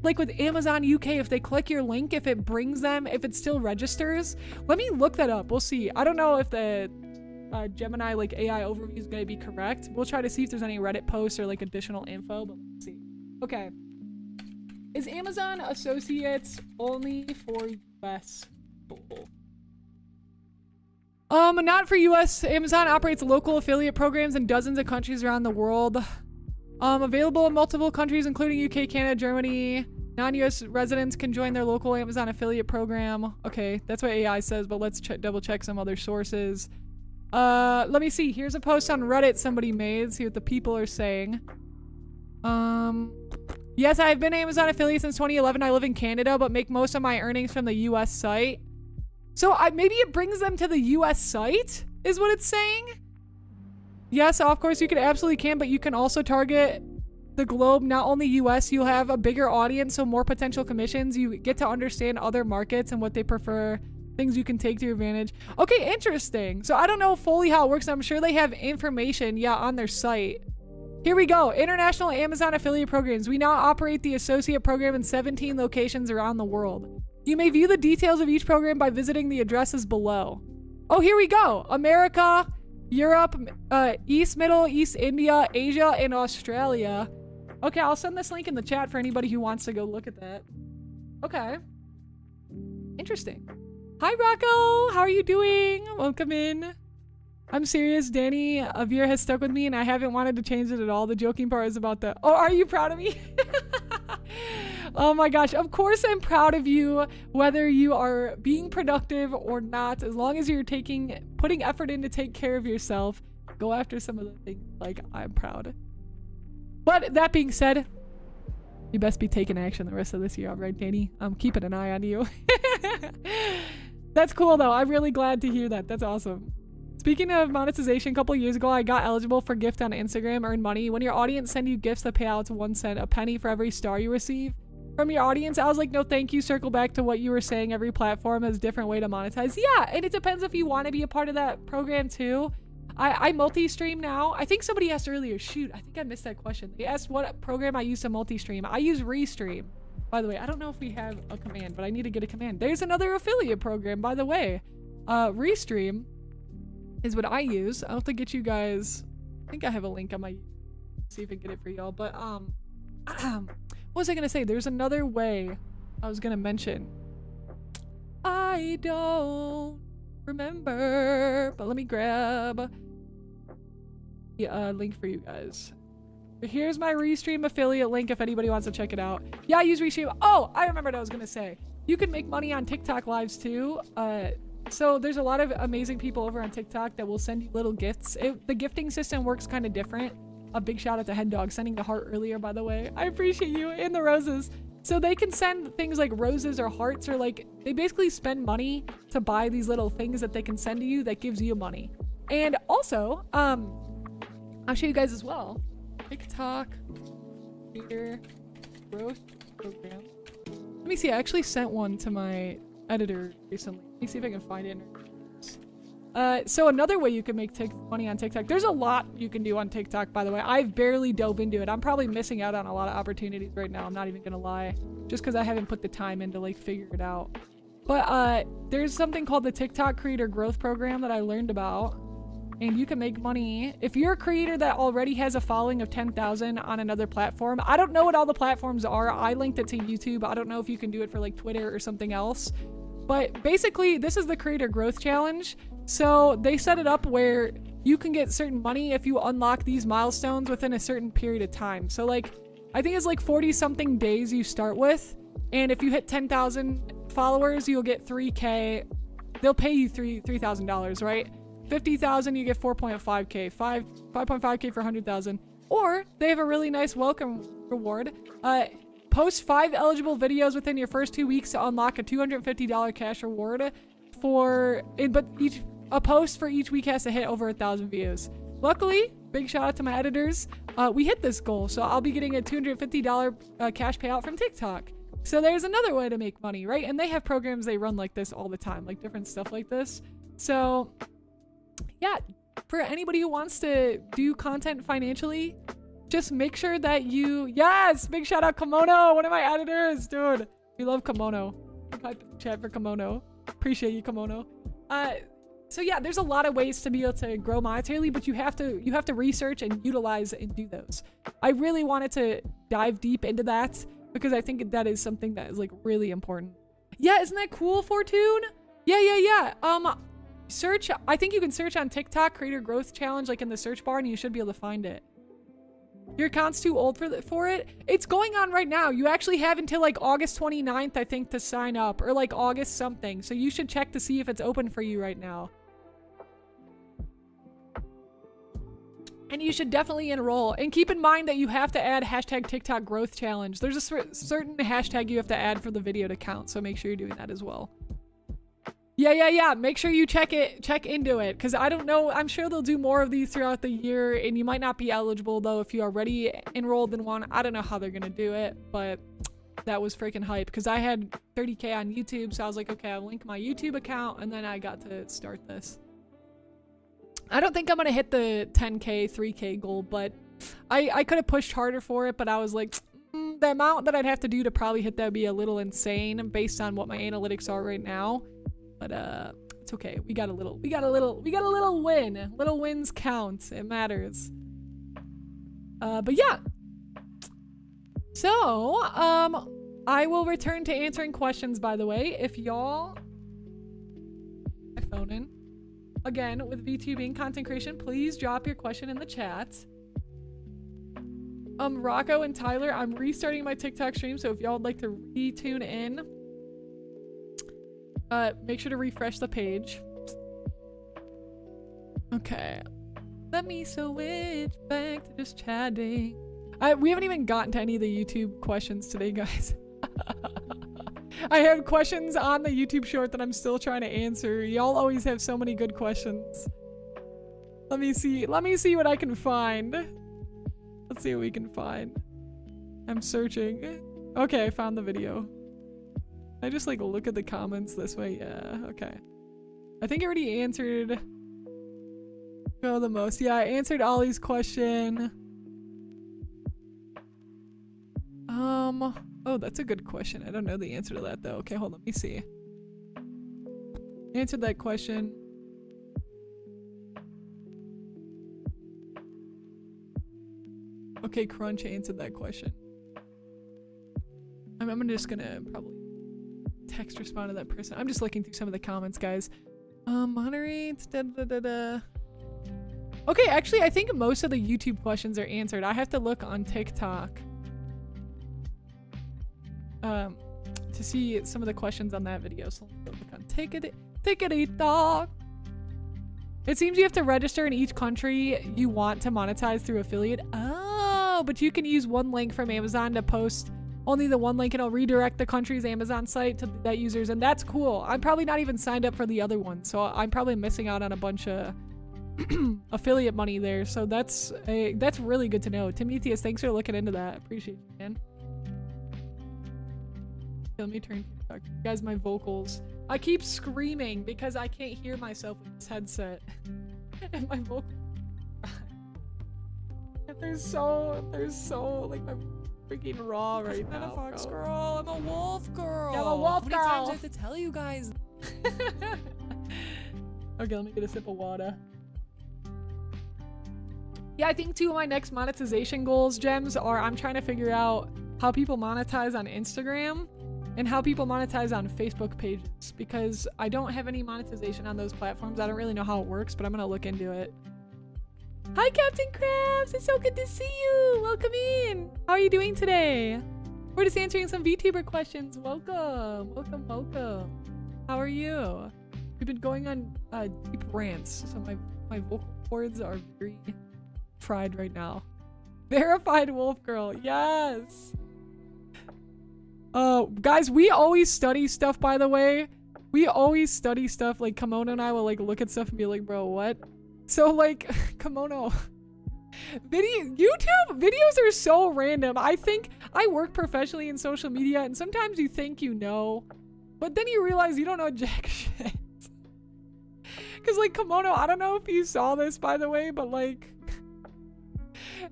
Like with Amazon UK, if they click your link, if it brings them, if it still registers. Let me look that up. We'll see. I don't know if the Gemini like AI overview is going to be correct. We'll try to see if there's any Reddit posts or like additional info, but let's see. Okay. Is Amazon Associates only for US? Not for US. Amazon operates local affiliate programs in dozens of countries around the world. Available in multiple countries, including UK, Canada, Germany. Non-US residents can join their local Amazon affiliate program. Okay, that's what AI says, but let's double check some other sources. Let me see. Here's a post on Reddit somebody made. See what the people are saying. Yes, I've been Amazon affiliate since 2011. I live in Canada, but make most of my earnings from the US site. So maybe it brings them to the US site, is what it's saying? Yes, of course you absolutely can, but you can also target the globe, not only US. You'll have a bigger audience, so more potential commissions. You get to understand other markets and what they prefer, things you can take to your advantage. Okay, interesting. So I don't know fully how it works. I'm sure they have information, yeah, on their site. Here we go. International Amazon affiliate programs. We now operate the associate program in 17 locations around the world. You may view the details of each program by visiting the addresses below. Oh, here we go. America, Europe, East, Middle, East, India, Asia, and Australia. Okay, I'll send this link in the chat for anybody who wants to go look at that. Okay. Interesting. Hi, Rocco. How are you doing? Welcome in. I'm serious. Danny Avir has stuck with me, and I haven't wanted to change it at all. The joking part is about the... Oh, are you proud of me? Oh my gosh. Of course I'm proud of you, whether you are being productive or not. As long as you're putting effort in to take care of yourself, go after some of the things like I'm proud. But that being said, you best be taking action the rest of this year, all right, Danny? I'm keeping an eye on you. That's cool, though. I'm really glad to hear that. That's awesome. Speaking of monetization, a couple years ago, I got eligible for gift on Instagram, earn money. When your audience send you gifts that pay out to 1 cent, a penny for every star you receive from your audience. I was like, no, thank you. Circle back to what you were saying. Every platform has a different way to monetize. Yeah, and it depends if you want to be a part of that program too. I multi-stream now. I think somebody asked earlier. Shoot, I think I missed that question. They asked what program I use to multi-stream. I use Restream. By the way, I don't know if we have a command, but I need to get a command. There's another affiliate program, by the way. Restream is what I use. I'll have to get you guys. I think I have a link on my. See if I can get it for y'all. But what was I gonna say? There's another way I was gonna mention. I don't remember, but let me grab the link for you guys. Here's my Restream affiliate link if anybody wants to check it out. Yeah, I use Restream. Oh, I remembered what I was gonna say. You can make money on TikTok lives too. So there's a lot of amazing people over on TikTok that will send you little gifts. The gifting system works kind of different. A big shout out to Hen Dog sending the heart earlier, by the way. I appreciate you, and the roses. So they can send things like roses or hearts, or like they basically spend money to buy these little things that they can send to you that gives you money. And also, I'll show you guys as well. TikTok creator growth program. Let me see. I actually sent one to my editor recently. Let me see if I can find it. So another way you can make money on TikTok. There's a lot you can do on TikTok, by the way. I've barely dove into it. I'm probably missing out on a lot of opportunities right now. I'm not even gonna lie, just because I haven't put the time in to like figure it out. But there's something called the TikTok creator growth program that I learned about. And you can make money if you're a creator that already has a following of 10,000 on another platform. I don't know what all the platforms are. I linked it to YouTube. I don't know if you can do it for like Twitter or something else. But basically, this is the creator growth challenge. So they set it up where you can get certain money if you unlock these milestones within a certain period of time. So like, I think it's like 40 something days you start with. And if you hit 10,000 followers, you'll get 3K. They'll pay you $3,000, right? 50,000, you get 4.5K, 5.5K for 100,000. Or they have a really nice welcome reward. Post 5 eligible videos within your first 2 weeks to unlock a $250 cash reward a post for each week has to hit over 1,000 views. Luckily, big shout out to my editors, we hit this goal, so I'll be getting a $250 cash payout from TikTok. So there's another way to make money, right? And they have programs they run like this all the time, like different stuff like this. So yeah, for anybody who wants to do content financially, just make sure that yes, big shout out Kimono, one of my editors, dude. We love Kimono. Chat for Kimono. Appreciate you, Kimono. So yeah, there's a lot of ways to be able to grow monetarily, but you have to research and utilize and do those. I really wanted to dive deep into that because I think that is something that is like really important. Yeah, isn't that cool, Fortune? Yeah. Search, I think you can search on TikTok Creator Growth Challenge like in the search bar and you should be able to find it. Your account's too old for it? It's going on right now. You actually have until like August 29th, I think, to sign up, or like August something. So you should check to see if it's open for you right now. And you should definitely enroll. And keep in mind that you have to add hashtag TikTok Growth Challenge. There's a certain hashtag you have to add for the video to count. So make sure you're doing that as well. Yeah. Make sure you check into it. Because I don't know. I'm sure they'll do more of these throughout the year. And you might not be eligible, though, if you already enrolled in one. I don't know how they're going to do it. But that was freaking hype. Because I had 30K on YouTube. So I was like, okay, I'll link my YouTube account. And then I got to start this. I don't think I'm going to hit the 10K, 3K goal. But I could have pushed harder for it. But I was like, the amount that I'd have to do to probably hit that would be a little insane. Based on what my analytics are right now. But it's okay. We got a little win. Little wins count. It matters. But yeah. So, I will return to answering questions, by the way. If y'all my phone in again with VTubing content creation, please drop your question in the chat. Rocco and Tyler, I'm restarting my TikTok stream, so if y'all would like to retune in, make sure to refresh the page. Okay. Let me switch back to just chatting. We haven't even gotten to any of the YouTube questions today, guys. I have questions on the YouTube short that I'm still trying to answer. Y'all always have so many good questions. Let me see what I can find. Let's see what we can find. I'm searching. Okay, I found the video. I just like look at the comments this way. Yeah, okay. I think I already answered the most. Yeah, I answered Ollie's question. Oh, that's a good question. I don't know the answer to that though. Okay, hold on, let me see. Answered that question. Okay, Crunch answered that question. I'm just gonna probably text respond to that person. I'm just looking through some of the comments, guys. Moderate. Okay, actually, I think most of the YouTube questions are answered. I have to look on TikTok to see some of the questions on that video. So let me look on TikTok. It seems you have to register in each country you want to monetize through affiliate. Oh, but you can use one link from Amazon to post only the one link and it'll redirect the country's Amazon site to that users, and that's cool. I'm probably not even signed up for the other one, so I'm probably missing out on a bunch of affiliate money there. So that's really good to know. Timotheus, thanks for looking into that. Appreciate you, man. Let me turn TikTok. Guys, my vocals. I keep screaming because I can't hear myself with this headset. And my vocals. They're so like my freaking raw right now. I'm not a fox girl. I'm a wolf girl. Yeah, I'm a wolf girl. How many times do I have to tell you guys? Okay, let me get a sip of water. Yeah, I think two of my next monetization goals, Gems, are I'm trying to figure out how people monetize on Instagram and how people monetize on Facebook pages, because I don't have any monetization on those platforms. I don't really know how it works, but I'm gonna look into it. Hi, Captain Krabs. It's so good to see you. Welcome in. How are you doing today? We're just answering some VTuber questions. Welcome. How are you? we've been going on deep rants, so my vocal cords are very fried right now. Verified wolf girl, yes. Guys, we always study stuff, by the way. We always study stuff. Like, Kimono and I will, like, look at stuff and be like, bro, what? So, like, Kimono. YouTube videos are so random. I think I work professionally in social media, and sometimes you think you know, but then you realize you don't know jack shit. Because, like, Kimono, I don't know if you saw this, by the way, but, like,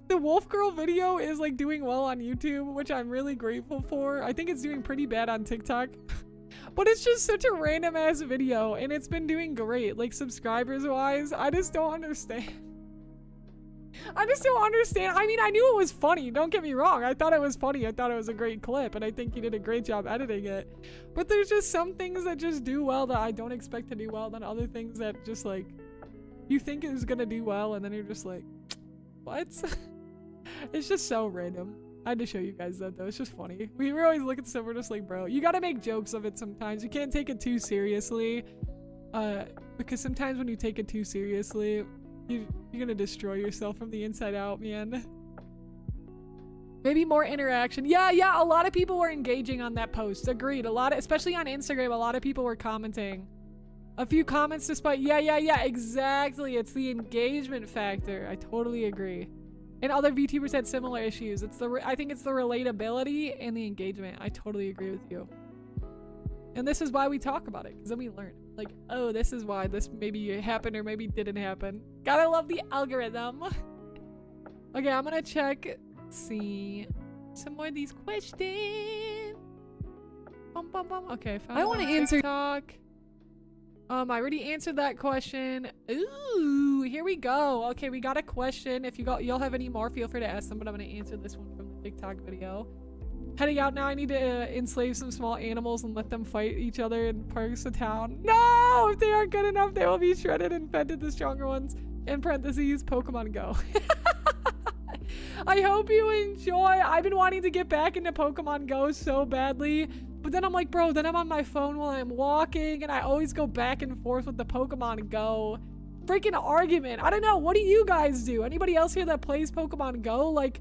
the wolf girl video is, like, doing well on YouTube, which I'm really grateful for. I think it's doing pretty bad on TikTok. But it's just such a random ass video, and it's been doing great, like, subscribers wise. I just don't understand. I just don't understand. I mean, I knew it was funny, don't get me wrong. I thought it was funny. I thought it was a great clip, and I think you did a great job editing it. But there's just some things that just do well that I don't expect to do well, then other things that just, like, you think is gonna do well, and then you're just like, what? It's just so random. I had to show you guys that, though. It's just funny. We were always looking at stuff, we're just like, bro, you gotta make jokes of it sometimes. You can't take it too seriously. Because sometimes when you take it too seriously, you're gonna destroy yourself from the inside out, man. Maybe more interaction. Yeah, a lot of people were engaging on that post. Agreed. A lot of, especially on Instagram, a lot of people were commenting. A few comments despite, yeah, exactly. It's the engagement factor. I totally agree. And other VTubers had similar issues. I think it's the relatability and the engagement. I totally agree with you. And this is why we talk about it, because then we learn. Like, oh, this is why this maybe happened or maybe didn't happen. Gotta love the algorithm. Okay, I'm gonna check, see some more of these questions. Okay, I want to answer TikTok. I already answered that question. Ooh, here we go. Okay, we got a question. If y'all have any more, feel free to ask them, but I'm gonna answer this one from the TikTok video. Heading out now, I need to enslave some small animals and let them fight each other in parts of town. No! If they aren't good enough, they will be shredded and fed to the stronger ones. In parentheses, Pokemon Go. I hope you enjoy. I've been wanting to get back into Pokemon Go so badly. But then I'm like, bro, then I'm on my phone while I'm walking, and I always go back and forth with the Pokemon Go freaking argument. I don't know. What do you guys do? Anybody else here that plays Pokemon Go? Like,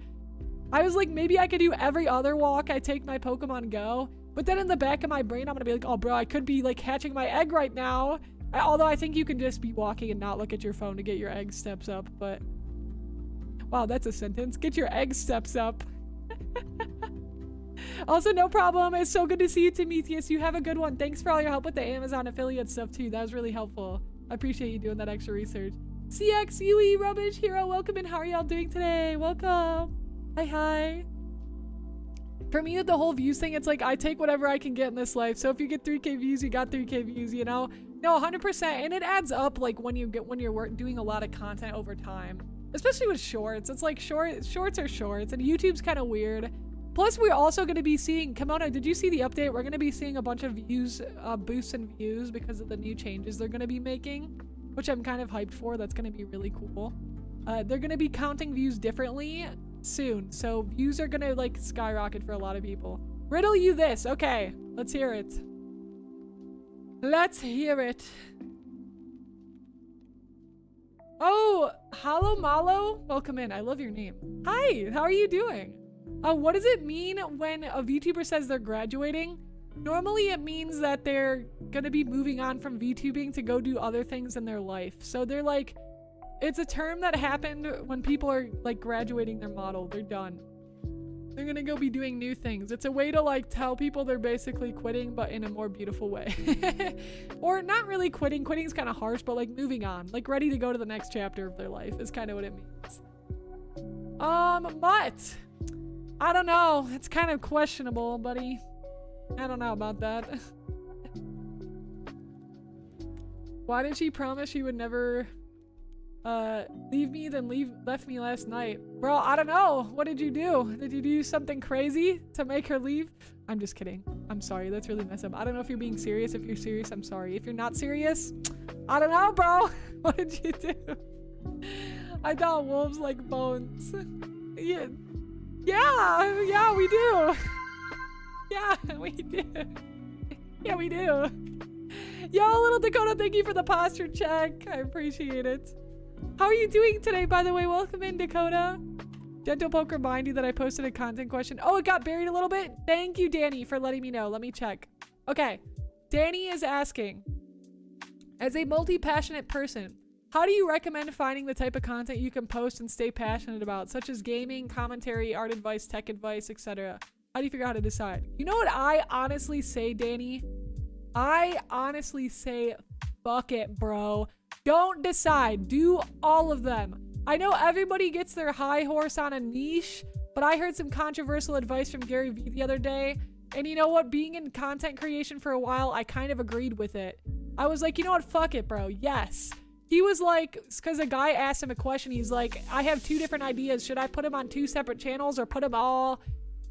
I was like, maybe I could do every other walk I take my Pokemon Go. But then in the back of my brain, I'm going to be like, oh, bro, I could be like hatching my egg right now. Although I think you can just be walking and not look at your phone to get your egg steps up. But wow, that's a sentence. Get your egg steps up. Also, no problem. It's so good to see you, Timotheus. You have a good one. Thanks for all your help with the Amazon affiliate stuff, too. That was really helpful. I appreciate you doing that extra research. CXUE Rubbish Hero, welcome in. How are y'all doing today? Welcome. Hi. For me, with the whole views thing, it's like I take whatever I can get in this life. So if you get 3K views, you got 3K views, you know? No, 100%. And it adds up, like, when you're doing a lot of content over time. Especially with shorts. It's like shorts are shorts, and YouTube's kind of weird. Plus, we're also going to be seeing, Kimono, did you see the update? We're going to be seeing a bunch of views, boosts in views because of the new changes they're going to be making, which I'm kind of hyped for. That's going to be really cool. They're going to be counting views differently soon. So views are going to like skyrocket for a lot of people. Riddle you this. Okay, let's hear it. Let's hear it. Oh, Halo Malo. Welcome in. I love your name. Hi, how are you doing? What does it mean when a VTuber says they're graduating? Normally it means that they're gonna be moving on from VTubing to go do other things in their life. So they're like, it's a term that happened when people are like graduating their model. They're done. They're gonna go be doing new things. It's a way to like tell people they're basically quitting, but in a more beautiful way. Or not really quitting. Quitting's kind of harsh, but like moving on. Like ready to go to the next chapter of their life is kind of what it means. But I don't know. It's kind of questionable, buddy. I don't know about that. Why did she promise she would never leave me, then left me last night? Bro, I don't know. What did you do? Did you do something crazy to make her leave? I'm just kidding. I'm sorry. That's really messed up. I don't know if you're being serious. If you're serious, I'm sorry. If you're not serious, I don't know, bro. What did you do? I thought wolves like bones. Yeah, we do. Yeah, we do. Yeah, we do. Yo, little Dakota, thank you for the posture check. I appreciate it. How are you doing today, by the way? Welcome in, Dakota. Gentle Poke remind you that I posted a content question. Oh, it got buried a little bit? Thank you, Danny, for letting me know. Let me check. Okay. Danny is asking, as a multi-passionate person, how do you recommend finding the type of content you can post and stay passionate about, such as gaming, commentary, art advice, tech advice, etc.? How do you figure out how to decide? You know what I honestly say, Danny? I honestly say, fuck it, bro. Don't decide. Do all of them. I know everybody gets their high horse on a niche, but I heard some controversial advice from Gary Vee the other day. And you know what? Being in content creation for a while, I kind of agreed with it. I was like, you know what? Fuck it, bro. Yes. He was like, because a guy asked him a question. He's like, I have 2 different ideas. Should I put them on 2 separate channels or put them all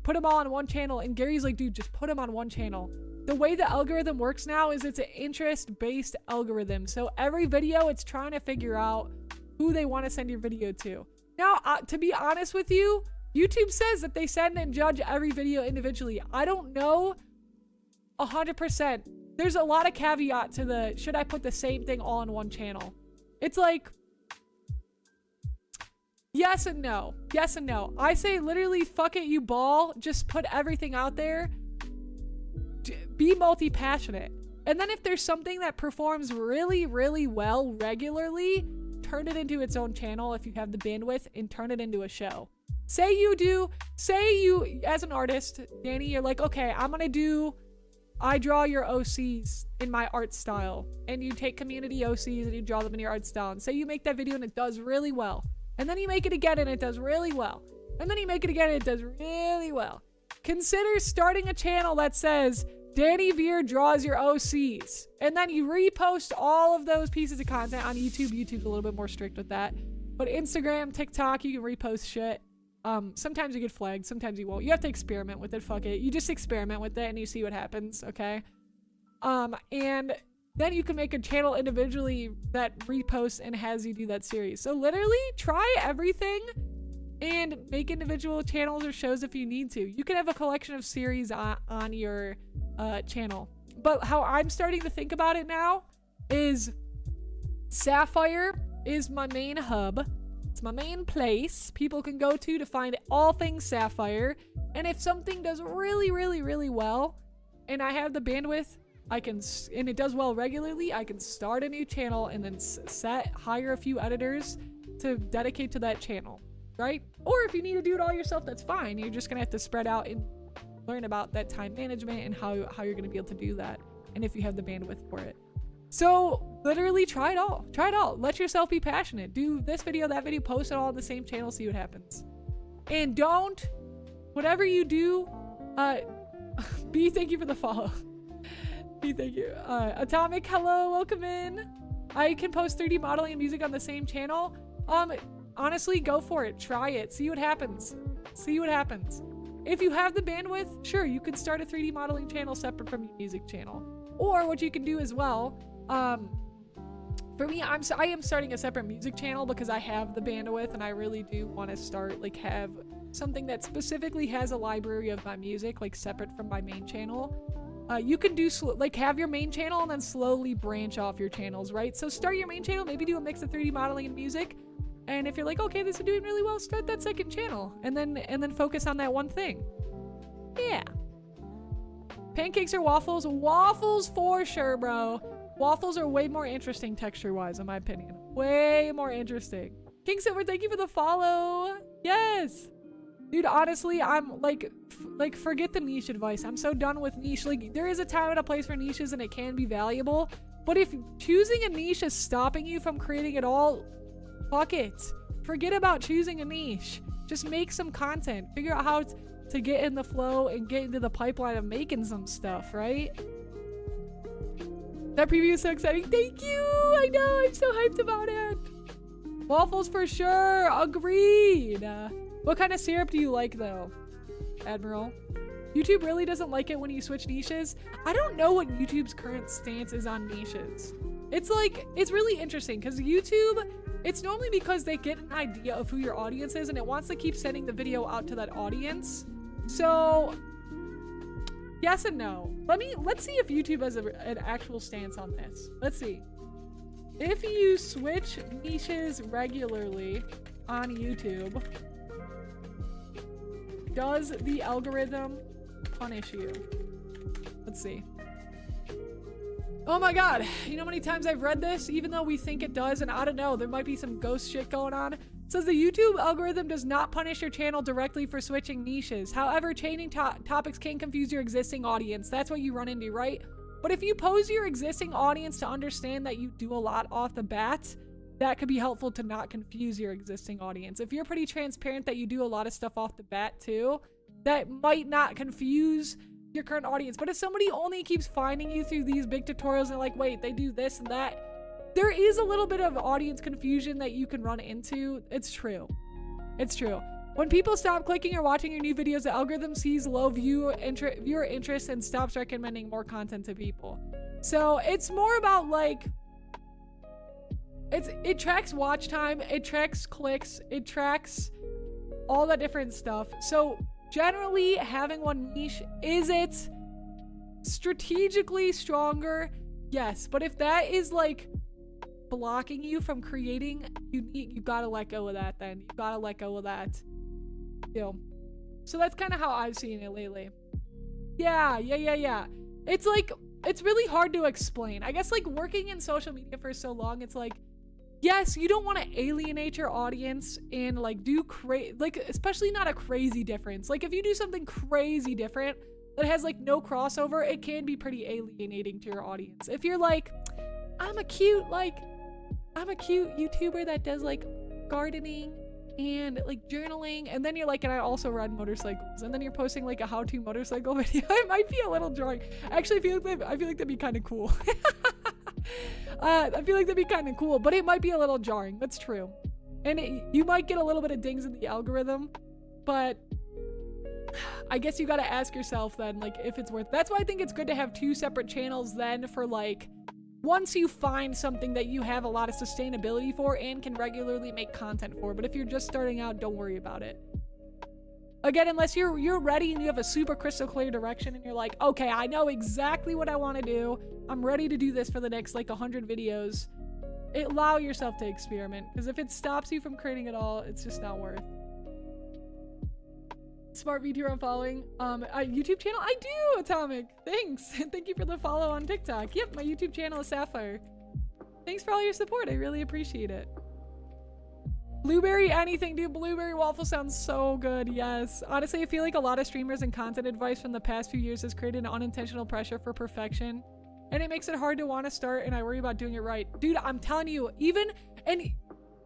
on one channel? And Gary's like, dude, just put them on one channel. The way the algorithm works now is it's an interest-based algorithm. So every video, it's trying to figure out who they want to send your video to. Now, to be honest with you, YouTube says that they send and judge every video individually. I don't know 100%. There's a lot of caveat to the, should I put the same thing all on one channel? It's like, yes and no. Yes and no. I say literally, fuck it, you ball. Just put everything out there. Be multi-passionate. And then if there's something that performs really, really well regularly, turn it into its own channel if you have the bandwidth and turn it into a show. Say you, as an artist, Danny, you're like, okay, I draw your OCs in my art style. And you take community OCs and you draw them in your art style. And say you make that video and it does really well. And then you make it again and it does really well. And then you make it again and it does really well. Consider starting a channel that says, Danny Veer draws your OCs. And then you repost all of those pieces of content on YouTube. YouTube's a little bit more strict with that. But Instagram, TikTok, you can repost shit. Sometimes you get flagged, sometimes you won't. You have to experiment with it, fuck it. You just experiment with it and you see what happens, okay? And then you can make a channel individually that reposts and has you do that series. So literally try everything and make individual channels or shows if you need to. You can have a collection of series on your channel. But how I'm starting to think about it now is Sapphire is my main hub. It's my main place people can go to find all things Sapphire. And if something does really, really, really well and I have the bandwidth, and it does well regularly, I can start a new channel and then hire a few editors to dedicate to that channel, right? Or if you need to do it all yourself, that's fine. You're just gonna have to spread out and learn about that time management and how you're gonna be able to do that, and if you have the bandwidth for it. So literally try it all. Try it all. Let yourself be passionate. Do this video, that video, post it all on the same channel, see what happens. And don't, whatever you do, B, thank you for the follow. B, thank you. Atomic, hello, welcome in. I can post 3D modeling and music on the same channel. Honestly, go for it. Try it. See what happens. See what happens. If you have the bandwidth, sure, you could start a 3D modeling channel separate from your music channel. Or what you can do as well, for me, I am starting a separate music channel because I have the bandwidth and I really do want to start, like, have something that specifically has a library of my music, like, separate from my main channel. You can do, like, have your main channel and then slowly branch off your channels, right? So start your main channel, maybe do a mix of 3D modeling and music. And if you're like, okay, this is doing really well, start that second channel and then focus on that one thing. Yeah. Pancakes or waffles? Waffles for sure, bro. Waffles are way more interesting texture-wise, in my opinion. Way more interesting. King Silver, thank you for the follow. Yes. Dude, honestly, I'm like, forget the niche advice. I'm so done with niche. Like, there is a time and a place for niches and it can be valuable. But if choosing a niche is stopping you from creating it all, fuck it. Forget about choosing a niche. Just make some content. Figure out how to get in the flow and get into the pipeline of making some stuff, right? That preview is so exciting. Thank you. I know. I'm so hyped about it. Waffles for sure. Agreed. What kind of syrup do you like, though, Admiral? YouTube really doesn't like it when you switch niches. I don't know what YouTube's current stance is on niches. It's like, it's really interesting because YouTube, it's normally because they get an idea of who your audience is and it wants to keep sending the video out to that audience. So yes and no. Let's see if YouTube has an actual stance on this. Let's see. If you switch niches regularly on YouTube, does the algorithm punish you? Let's see. Oh my god, you know how many times I've read this? Even though we think it does, and I don't know, there might be some ghost shit going on. It says the YouTube algorithm does not punish your channel directly for switching niches. However, changing topics can confuse your existing audience. That's what you run into, right? But if you pose your existing audience to understand that you do a lot off the bat, that could be helpful to not confuse your existing audience. If you're pretty transparent that you do a lot of stuff off the bat too, that might not confuse your current audience. But if somebody only keeps finding you through these big tutorials and like, wait, they do this and that, there is a little bit of audience confusion that you can run into. It's true. It's true. When people stop clicking or watching your new videos, the algorithm sees low viewer interest and stops recommending more content to people. So it's more about like, it tracks watch time, it tracks clicks, it tracks all that different stuff. So generally, having one niche, is it strategically stronger? Yes, but if that is like blocking you from creating, you gotta let go of that then. You gotta let go of that. You know. So that's kind of how I've seen it lately. Yeah. It's like, it's really hard to explain. I guess like working in social media for so long, it's like, yes, you don't want to alienate your audience and like do like especially not a crazy difference. Like if you do something crazy different that has like no crossover, it can be pretty alienating to your audience. If you're like, I'm a cute YouTuber that does like gardening and like journaling, and then you're like, and I also ride motorcycles, and then you're posting like a how-to motorcycle video, it might be a little jarring. Actually, I feel like that'd be kind of cool. I feel like that'd be kind of cool, but it might be a little jarring. That's true. And you might get a little bit of dings in the algorithm, but I guess you got to ask yourself then, like, if it's worth. That's why I think it's good to have two separate channels then for like, once you find something that you have a lot of sustainability for and can regularly make content for. But if you're just starting out, don't worry about it. Again, unless you're ready and you have a super crystal clear direction and you're like, okay, I know exactly what I want to do. I'm ready to do this for the next like 100 videos. Allow yourself to experiment, because if it stops you from creating it all, it's just not worth. Smart VTuber I'm following. A YouTube channel? I do, Atomic. Thanks. Thank you for the follow on TikTok. Yep, my YouTube channel is Sapphire. Thanks for all your support. I really appreciate it. Blueberry anything, dude. Blueberry waffle sounds so good. Yes. Honestly, I feel like a lot of streamers and content advice from the past few years has created an unintentional pressure for perfection. And it makes it hard to want to start, and I worry about doing it right. Dude, I'm telling you, and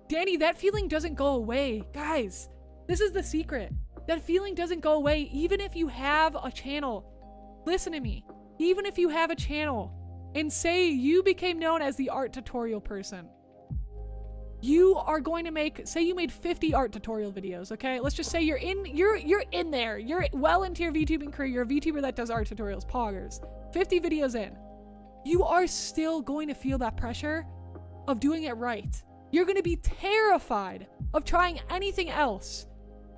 Danny, that feeling doesn't go away. Guys, this is the secret. That feeling doesn't go away even if you have a channel. Listen to me. Even if you have a channel and say you became known as the art tutorial person, you are going to say you made 50 art tutorial videos, okay? Let's just say you're in there. You're well into your VTubing career. You're a VTuber that does art tutorials, poggers. 50 videos in. You are still going to feel that pressure of doing it right. You're going to be terrified of trying anything else.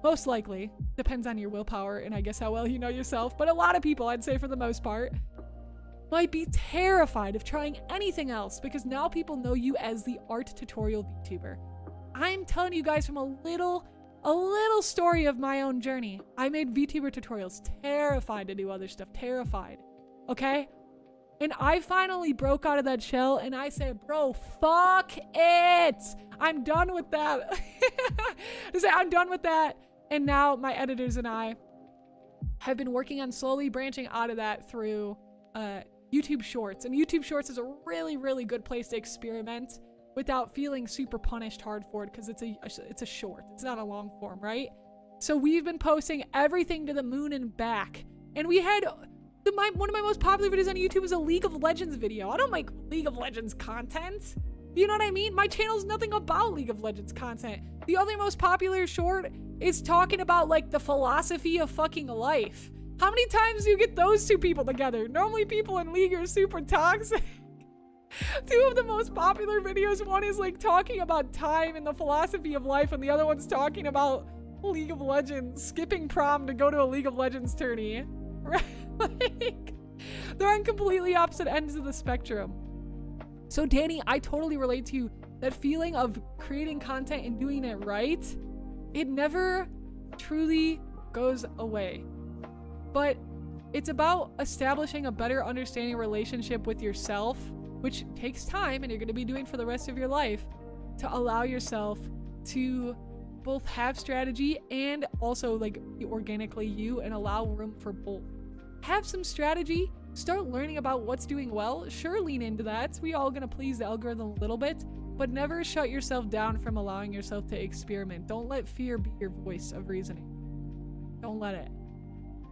Most likely. Depends on your willpower and I guess how well you know yourself. But a lot of people, I'd say for the most part, might be terrified of trying anything else because now people know you as the art tutorial VTuber. I'm telling you guys from a little story of my own journey. I made VTuber tutorials, terrified to do other stuff, terrified. Okay? And I finally broke out of that shell and I said, bro, fuck it. I'm done with that. I'm done with that. And now my editors and I have been working on slowly branching out of that through YouTube Shorts. And YouTube Shorts is a really, really good place to experiment without feeling super punished hard for it because it's a short. It's not a long form, right? So we've been posting everything to the moon and back. And we had one of my most popular videos on YouTube is a League of Legends video. I don't make League of Legends content. You know what I mean? My channel's nothing about League of Legends content. The other most popular short is talking about like the philosophy of fucking life. How many times do you get those two people together? Normally people in League are super toxic. Two of the most popular videos, one is like talking about time and the philosophy of life, and the other one's talking about League of Legends, skipping prom to go to a League of Legends tourney. Like, they're on completely opposite ends of the spectrum. So Danny, I totally relate to you. That feeling of creating content and doing it right, it never truly goes away. But it's about establishing a better understanding relationship with yourself, which takes time and you're going to be doing for the rest of your life, to allow yourself to both have strategy and also like be organically you, and allow room for both. Have some strategy, start learning about what's doing well. Sure, lean into that. We all going to please the algorithm a little bit, but never shut yourself down from allowing yourself to experiment. Don't let fear be your voice of reasoning. Don't let it.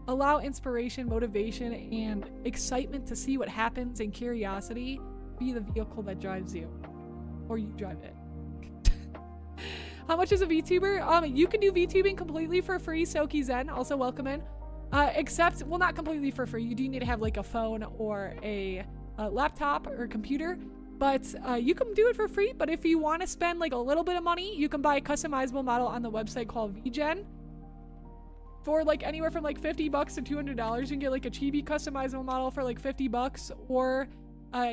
Allow inspiration, motivation, and excitement to see what happens, and curiosity be the vehicle that drives you, or you drive it. How much is a VTuber? You can do VTubing completely for free. Soki Zen, also welcome in. Except, well, not completely for free. You do need to have like a phone or a laptop or computer, but you can do it for free. But if you want to spend like a little bit of money, you can buy a customizable model on the website called VGen for like anywhere from like $50 to $200. You can get like a chibi customizable model for like $50, or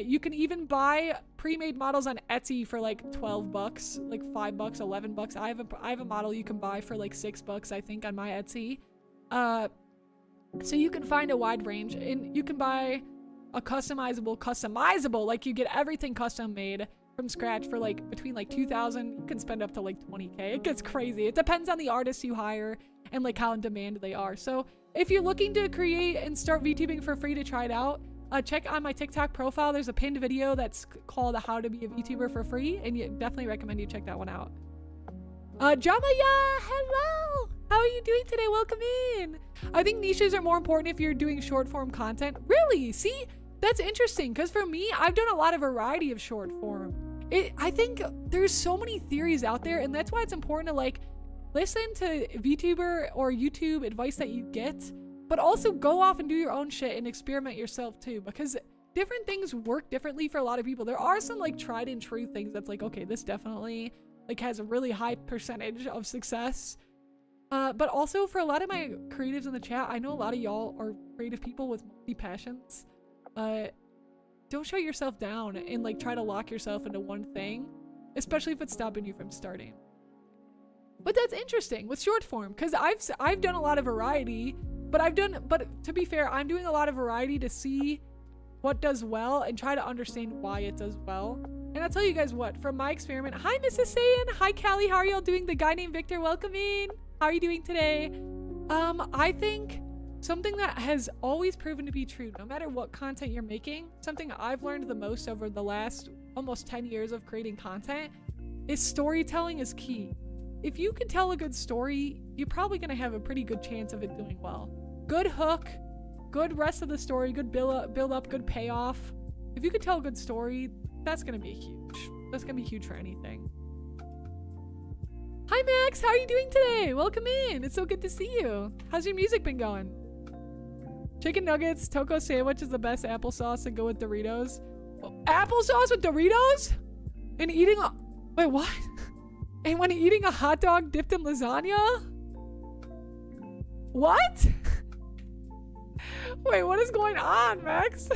you can even buy pre-made models on Etsy for like $12, like $5, $11. I have a model you can buy for like $6, I think, on my Etsy. So you can find a wide range, and you can buy a customizable, like you get everything custom made from scratch for like between like $2,000. You can spend up to like $20K. It gets crazy. It depends on the artists you hire and like how in demand they are. So if you're looking to create and start VTubing for free to try it out, check on my TikTok profile. There's a pinned video that's called How to Be a VTuber for Free, and you definitely recommend you check that one out. Jamaya, hello! How are you doing today? Welcome in. I think niches are more important if you're doing short form content. Really? See? That's interesting, because for me, I've done a lot of variety of short form. I think there's so many theories out there, and that's why it's important to like listen to VTuber or YouTube advice that you get, but also go off and do your own shit and experiment yourself too, because different things work differently for a lot of people. There are some like tried and true things that's like, okay, this definitely like has a really high percentage of success. But also for a lot of my creatives in the chat, I know a lot of y'all are creative people with multi-passions. Don't shut yourself down and like try to lock yourself into one thing, especially if it's stopping you from starting. But that's interesting with short form, because I've done a lot of variety, but to be fair, I'm doing a lot of variety to see what does well and try to understand why it does well. And I'll tell you guys what, from my experiment, hi Mrs. Saiyan, hi Callie, how are y'all doing? The guy named Victor, welcome in. How are you doing today? I think something that has always proven to be true, no matter what content you're making, something I've learned the most over the last almost 10 years of creating content, is storytelling is key. If you can tell a good story, you're probably going to have a pretty good chance of it doing well. Good hook, good rest of the story, good build up, good payoff. If you can tell a good story, that's going to be huge. That's going to be huge for anything. Hi Max, how are you doing today? Welcome in. It's so good to see you. How's your music been going? Chicken nuggets, taco sandwich is the best applesauce to go with Doritos. Applesauce with Doritos? And eating a... Wait, what? And when eating a hot dog dipped in lasagna? What? Wait, what is going on, Max?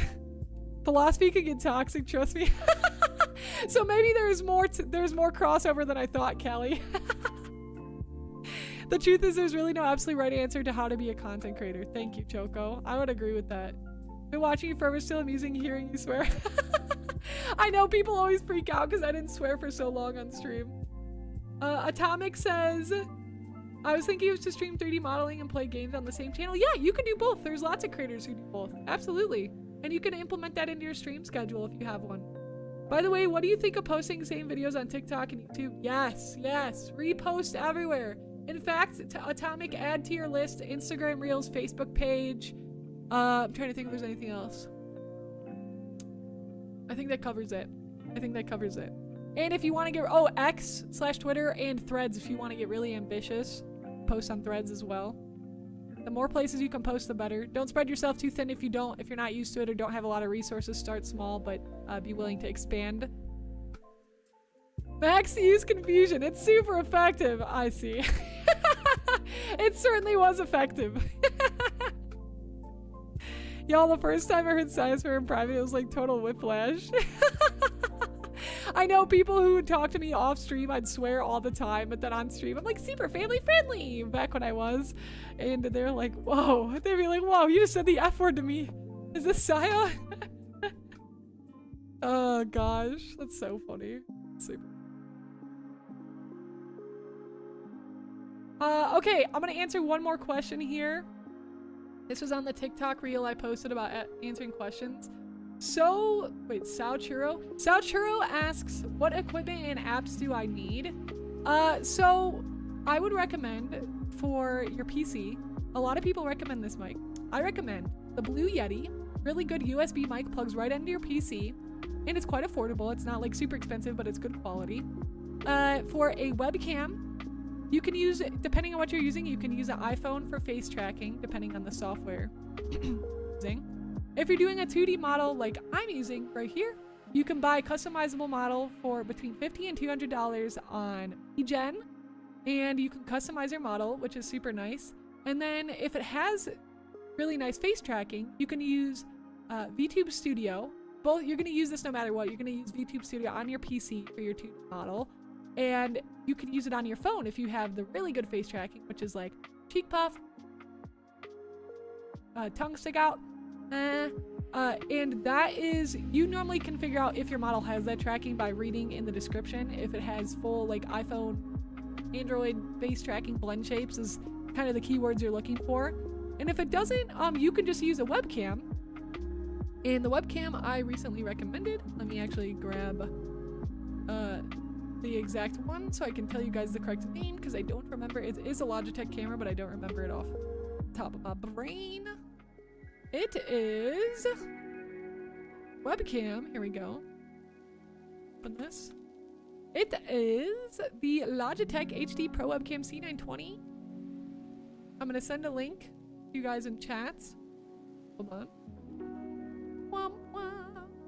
Philosophy can get toxic, trust me. So maybe there's more crossover than I thought, Kelly. The truth is there's really no absolute right answer to how to be a content creator. Thank you, Choco. I would agree with that. Been watching you forever, still amusing hearing you swear. I know people always freak out because I didn't swear for so long on stream. Atomic says, I was thinking it was to stream 3D modeling and play games on the same channel. Yeah, you can do both. There's lots of creators who do both. Absolutely. And you can implement that into your stream schedule if you have one. By the way, what do you think of posting the same videos on TikTok and YouTube? Yes, yes. Repost everywhere. In fact, Atomic, add to your list Instagram Reels, Facebook page. I'm trying to think if there's anything else. I think that covers it. And if you want to get, X/Twitter and Threads, if you want to get really ambitious, post on Threads as well. The more places you can post, the better. Don't spread yourself too thin if you're not used to it or don't have a lot of resources. Start small, but be willing to expand. Max use confusion. It's super effective. I see. It certainly was effective. Y'all, the first time I heard science fair in private, it was like total whiplash. I know people who would talk to me off stream, I'd swear all the time, but then on stream, I'm like super family friendly back when I was. And they're like, whoa. They'd be like, whoa, you just said the F word to me. Is this Saya? Oh gosh, that's so funny. Super. Okay, I'm gonna answer one more question here. This was on the TikTok reel I posted about answering questions. So, wait, Sao Churro? Sao Churro asks, what equipment and apps do I need? So I would recommend for your PC, a lot of people recommend this mic. I recommend the Blue Yeti, really good USB mic, plugs right into your PC, and it's quite affordable. It's not like super expensive, but it's good quality. For a webcam, you can use, depending on what you're using, you can use an iPhone for face tracking, depending on the software you're using. If you're doing a 2D model like I'm using right here, you can buy a customizable model for between $50 and $200 on eGen, and you can customize your model, which is super nice. And then if it has really nice face tracking, you can use VTube Studio. Both, you're going to use this no matter what. You're going to use VTube Studio on your PC for your 2D model. And you can use it on your phone if you have the really good face tracking, which is like cheek puff, tongue stick out, and that is, you normally can figure out if your model has that tracking by reading in the description. If it has full like iPhone, Android face tracking, blend shapes is kind of the keywords you're looking for. And if it doesn't, you can just use a webcam. And the webcam I recently recommended, let me actually grab the exact one so I can tell you guys the correct name, because I don't remember. It is a Logitech camera, but I don't remember it off the top of my brain. It is webcam. Here we go. Open this. It is the Logitech HD Pro Webcam C920. I'm gonna send a link to you guys in chats. Hold on.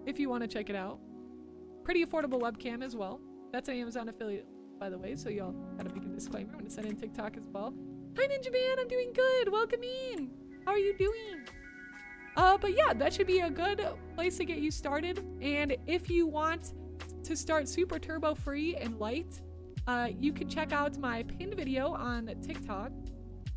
If you want to check it out. Pretty affordable webcam as well. That's an Amazon affiliate, by the way, so y'all gotta make a disclaimer. I'm gonna send in TikTok as well. Hi Ninja Man, I'm doing good. Welcome in. How are you doing? But yeah, that should be a good place to get you started. And if you want to start super turbo free and light, you can check out my pinned video on TikTok.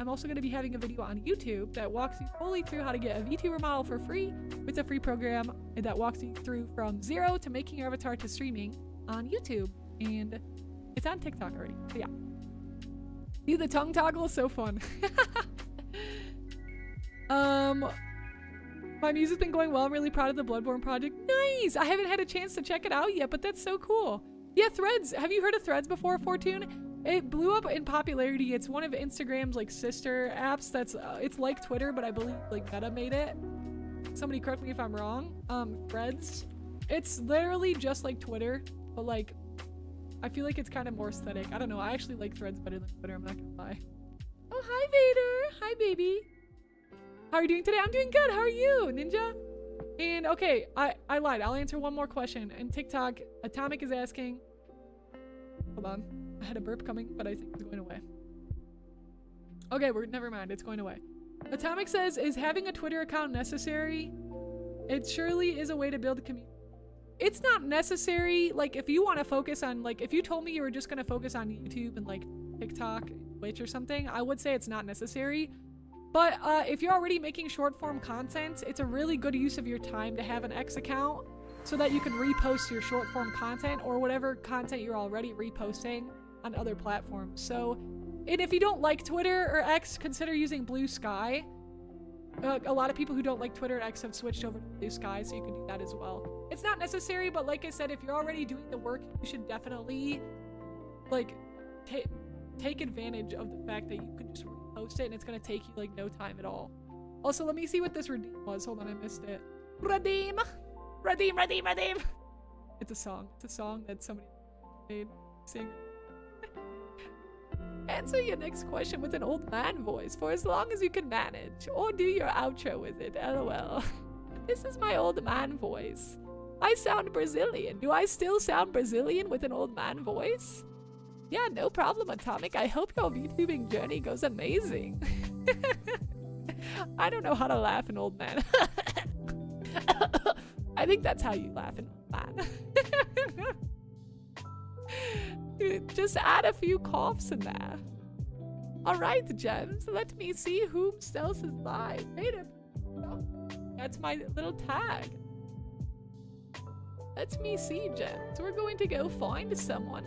I'm also going to be having a video on YouTube that walks you fully through how to get a VTuber model for free with a free program that walks you through from zero to making your avatar to streaming on YouTube. And it's on TikTok already. So yeah. See, the tongue toggle is so fun. My music's been going well. I'm really proud of the Bloodborne project. Nice! I haven't had a chance to check it out yet, but that's so cool. Yeah, Threads. Have you heard of Threads before, Fortune? It blew up in popularity. It's one of Instagram's like sister apps. That's it's like Twitter, but I believe like Meta made it. Somebody correct me if I'm wrong. Threads. It's literally just like Twitter, but like I feel like it's kind of more aesthetic. I don't know. I actually like Threads better than Twitter. I'm not gonna lie. Oh, hi Vader. Hi baby. How are you doing today? I'm doing good. How are you, Ninja? And okay, I lied. I'll answer one more question. And TikTok, Atomic is asking. Hold on. I had a burp coming, but I think it's going away. Okay, never mind. It's going away. Atomic says, is having a Twitter account necessary? It surely is a way to build a community. It's not necessary. Like, if you want to focus on, like, if you told me you were just going to focus on YouTube and, like, TikTok, Twitch or something, I would say it's not necessary. But if you're already making short form content, it's a really good use of your time to have an X account so that you can repost your short form content or whatever content you're already reposting on other platforms. So, and if you don't like Twitter or X, consider using Blue Sky. A lot of people who don't like Twitter and X have switched over to Blue Sky, so you can do that as well. It's not necessary, but like I said, if you're already doing the work, you should definitely like take advantage of the fact that you can just repost it and it's gonna take you like no time at all. Also, let me see what this redeem was. Hold on, I missed it. Redeem! Redeem, redeem, redeem! It's a song. It's a song that somebody made. Sing. Answer your next question with an old man voice for as long as you can manage, or do your outro with it, lol. This is my old man voice. I sound Brazilian. Do I still sound Brazilian with an old man voice? Yeah, no problem, Atomic. I hope your VTubing journey goes amazing. I don't know how to laugh an old man. I think that's how you laugh in that. Just add a few coughs in there. Alright, Gems, let me see whom else is live. Wait a That's my little tag. Let me see, Gems. We're going to go find someone.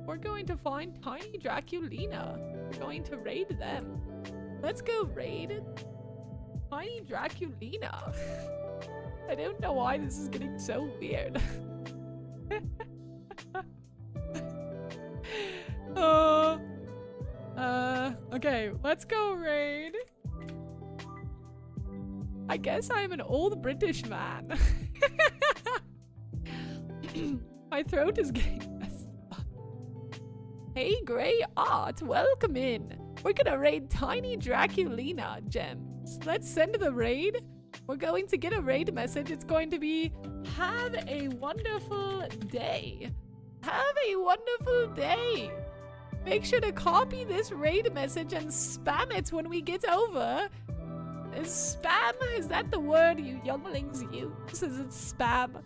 We're going to find Tiny Draculina. We're going to raid them. Let's go raid Tiny Draculina. I don't know why this is getting so weird. Okay, let's go raid. I guess I'm an old British man. My throat is getting messed up. Hey, Grey Art, welcome in. We're gonna raid Tiny Draculina, Gems. Let's send the raid. We're going to get a raid message. It's going to be, have a wonderful day. Have a wonderful day. Make sure to copy this raid message and spam it when we get over. Is spam? Is that the word you younglings use? Is it spam?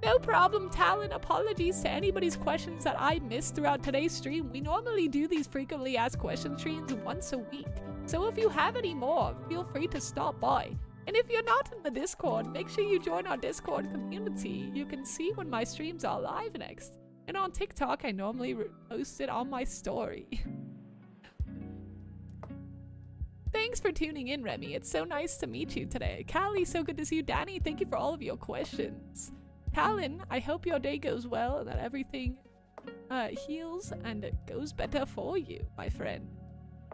No problem, Talon. Apologies to anybody's questions that I missed throughout today's stream. We normally do these frequently asked question streams once a week. So if you have any more, feel free to stop by. And if you're not in the Discord, make sure you join our Discord community. You can see when my streams are live next. And on TikTok, I normally post it on my story. Thanks for tuning in, Remy. It's so nice to meet you today. Callie, so good to see you. Danny, thank you for all of your questions. Talon, I hope your day goes well and that everything heals and it goes better for you, my friend.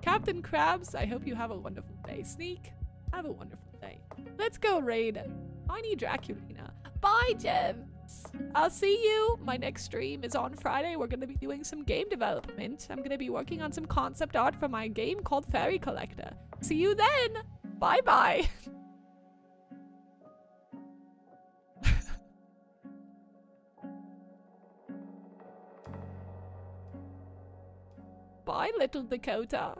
Captain Krabs, I hope you have a wonderful day. Sneak, have a wonderful day. Let's go raid Tiny Draculina. Bye, Gems. I'll see you. My next stream is on Friday. We're going to be doing some game development. I'm going to be working on some concept art for my game called Fairy Collector. See you then. Bye-bye. Bye, little Dakota.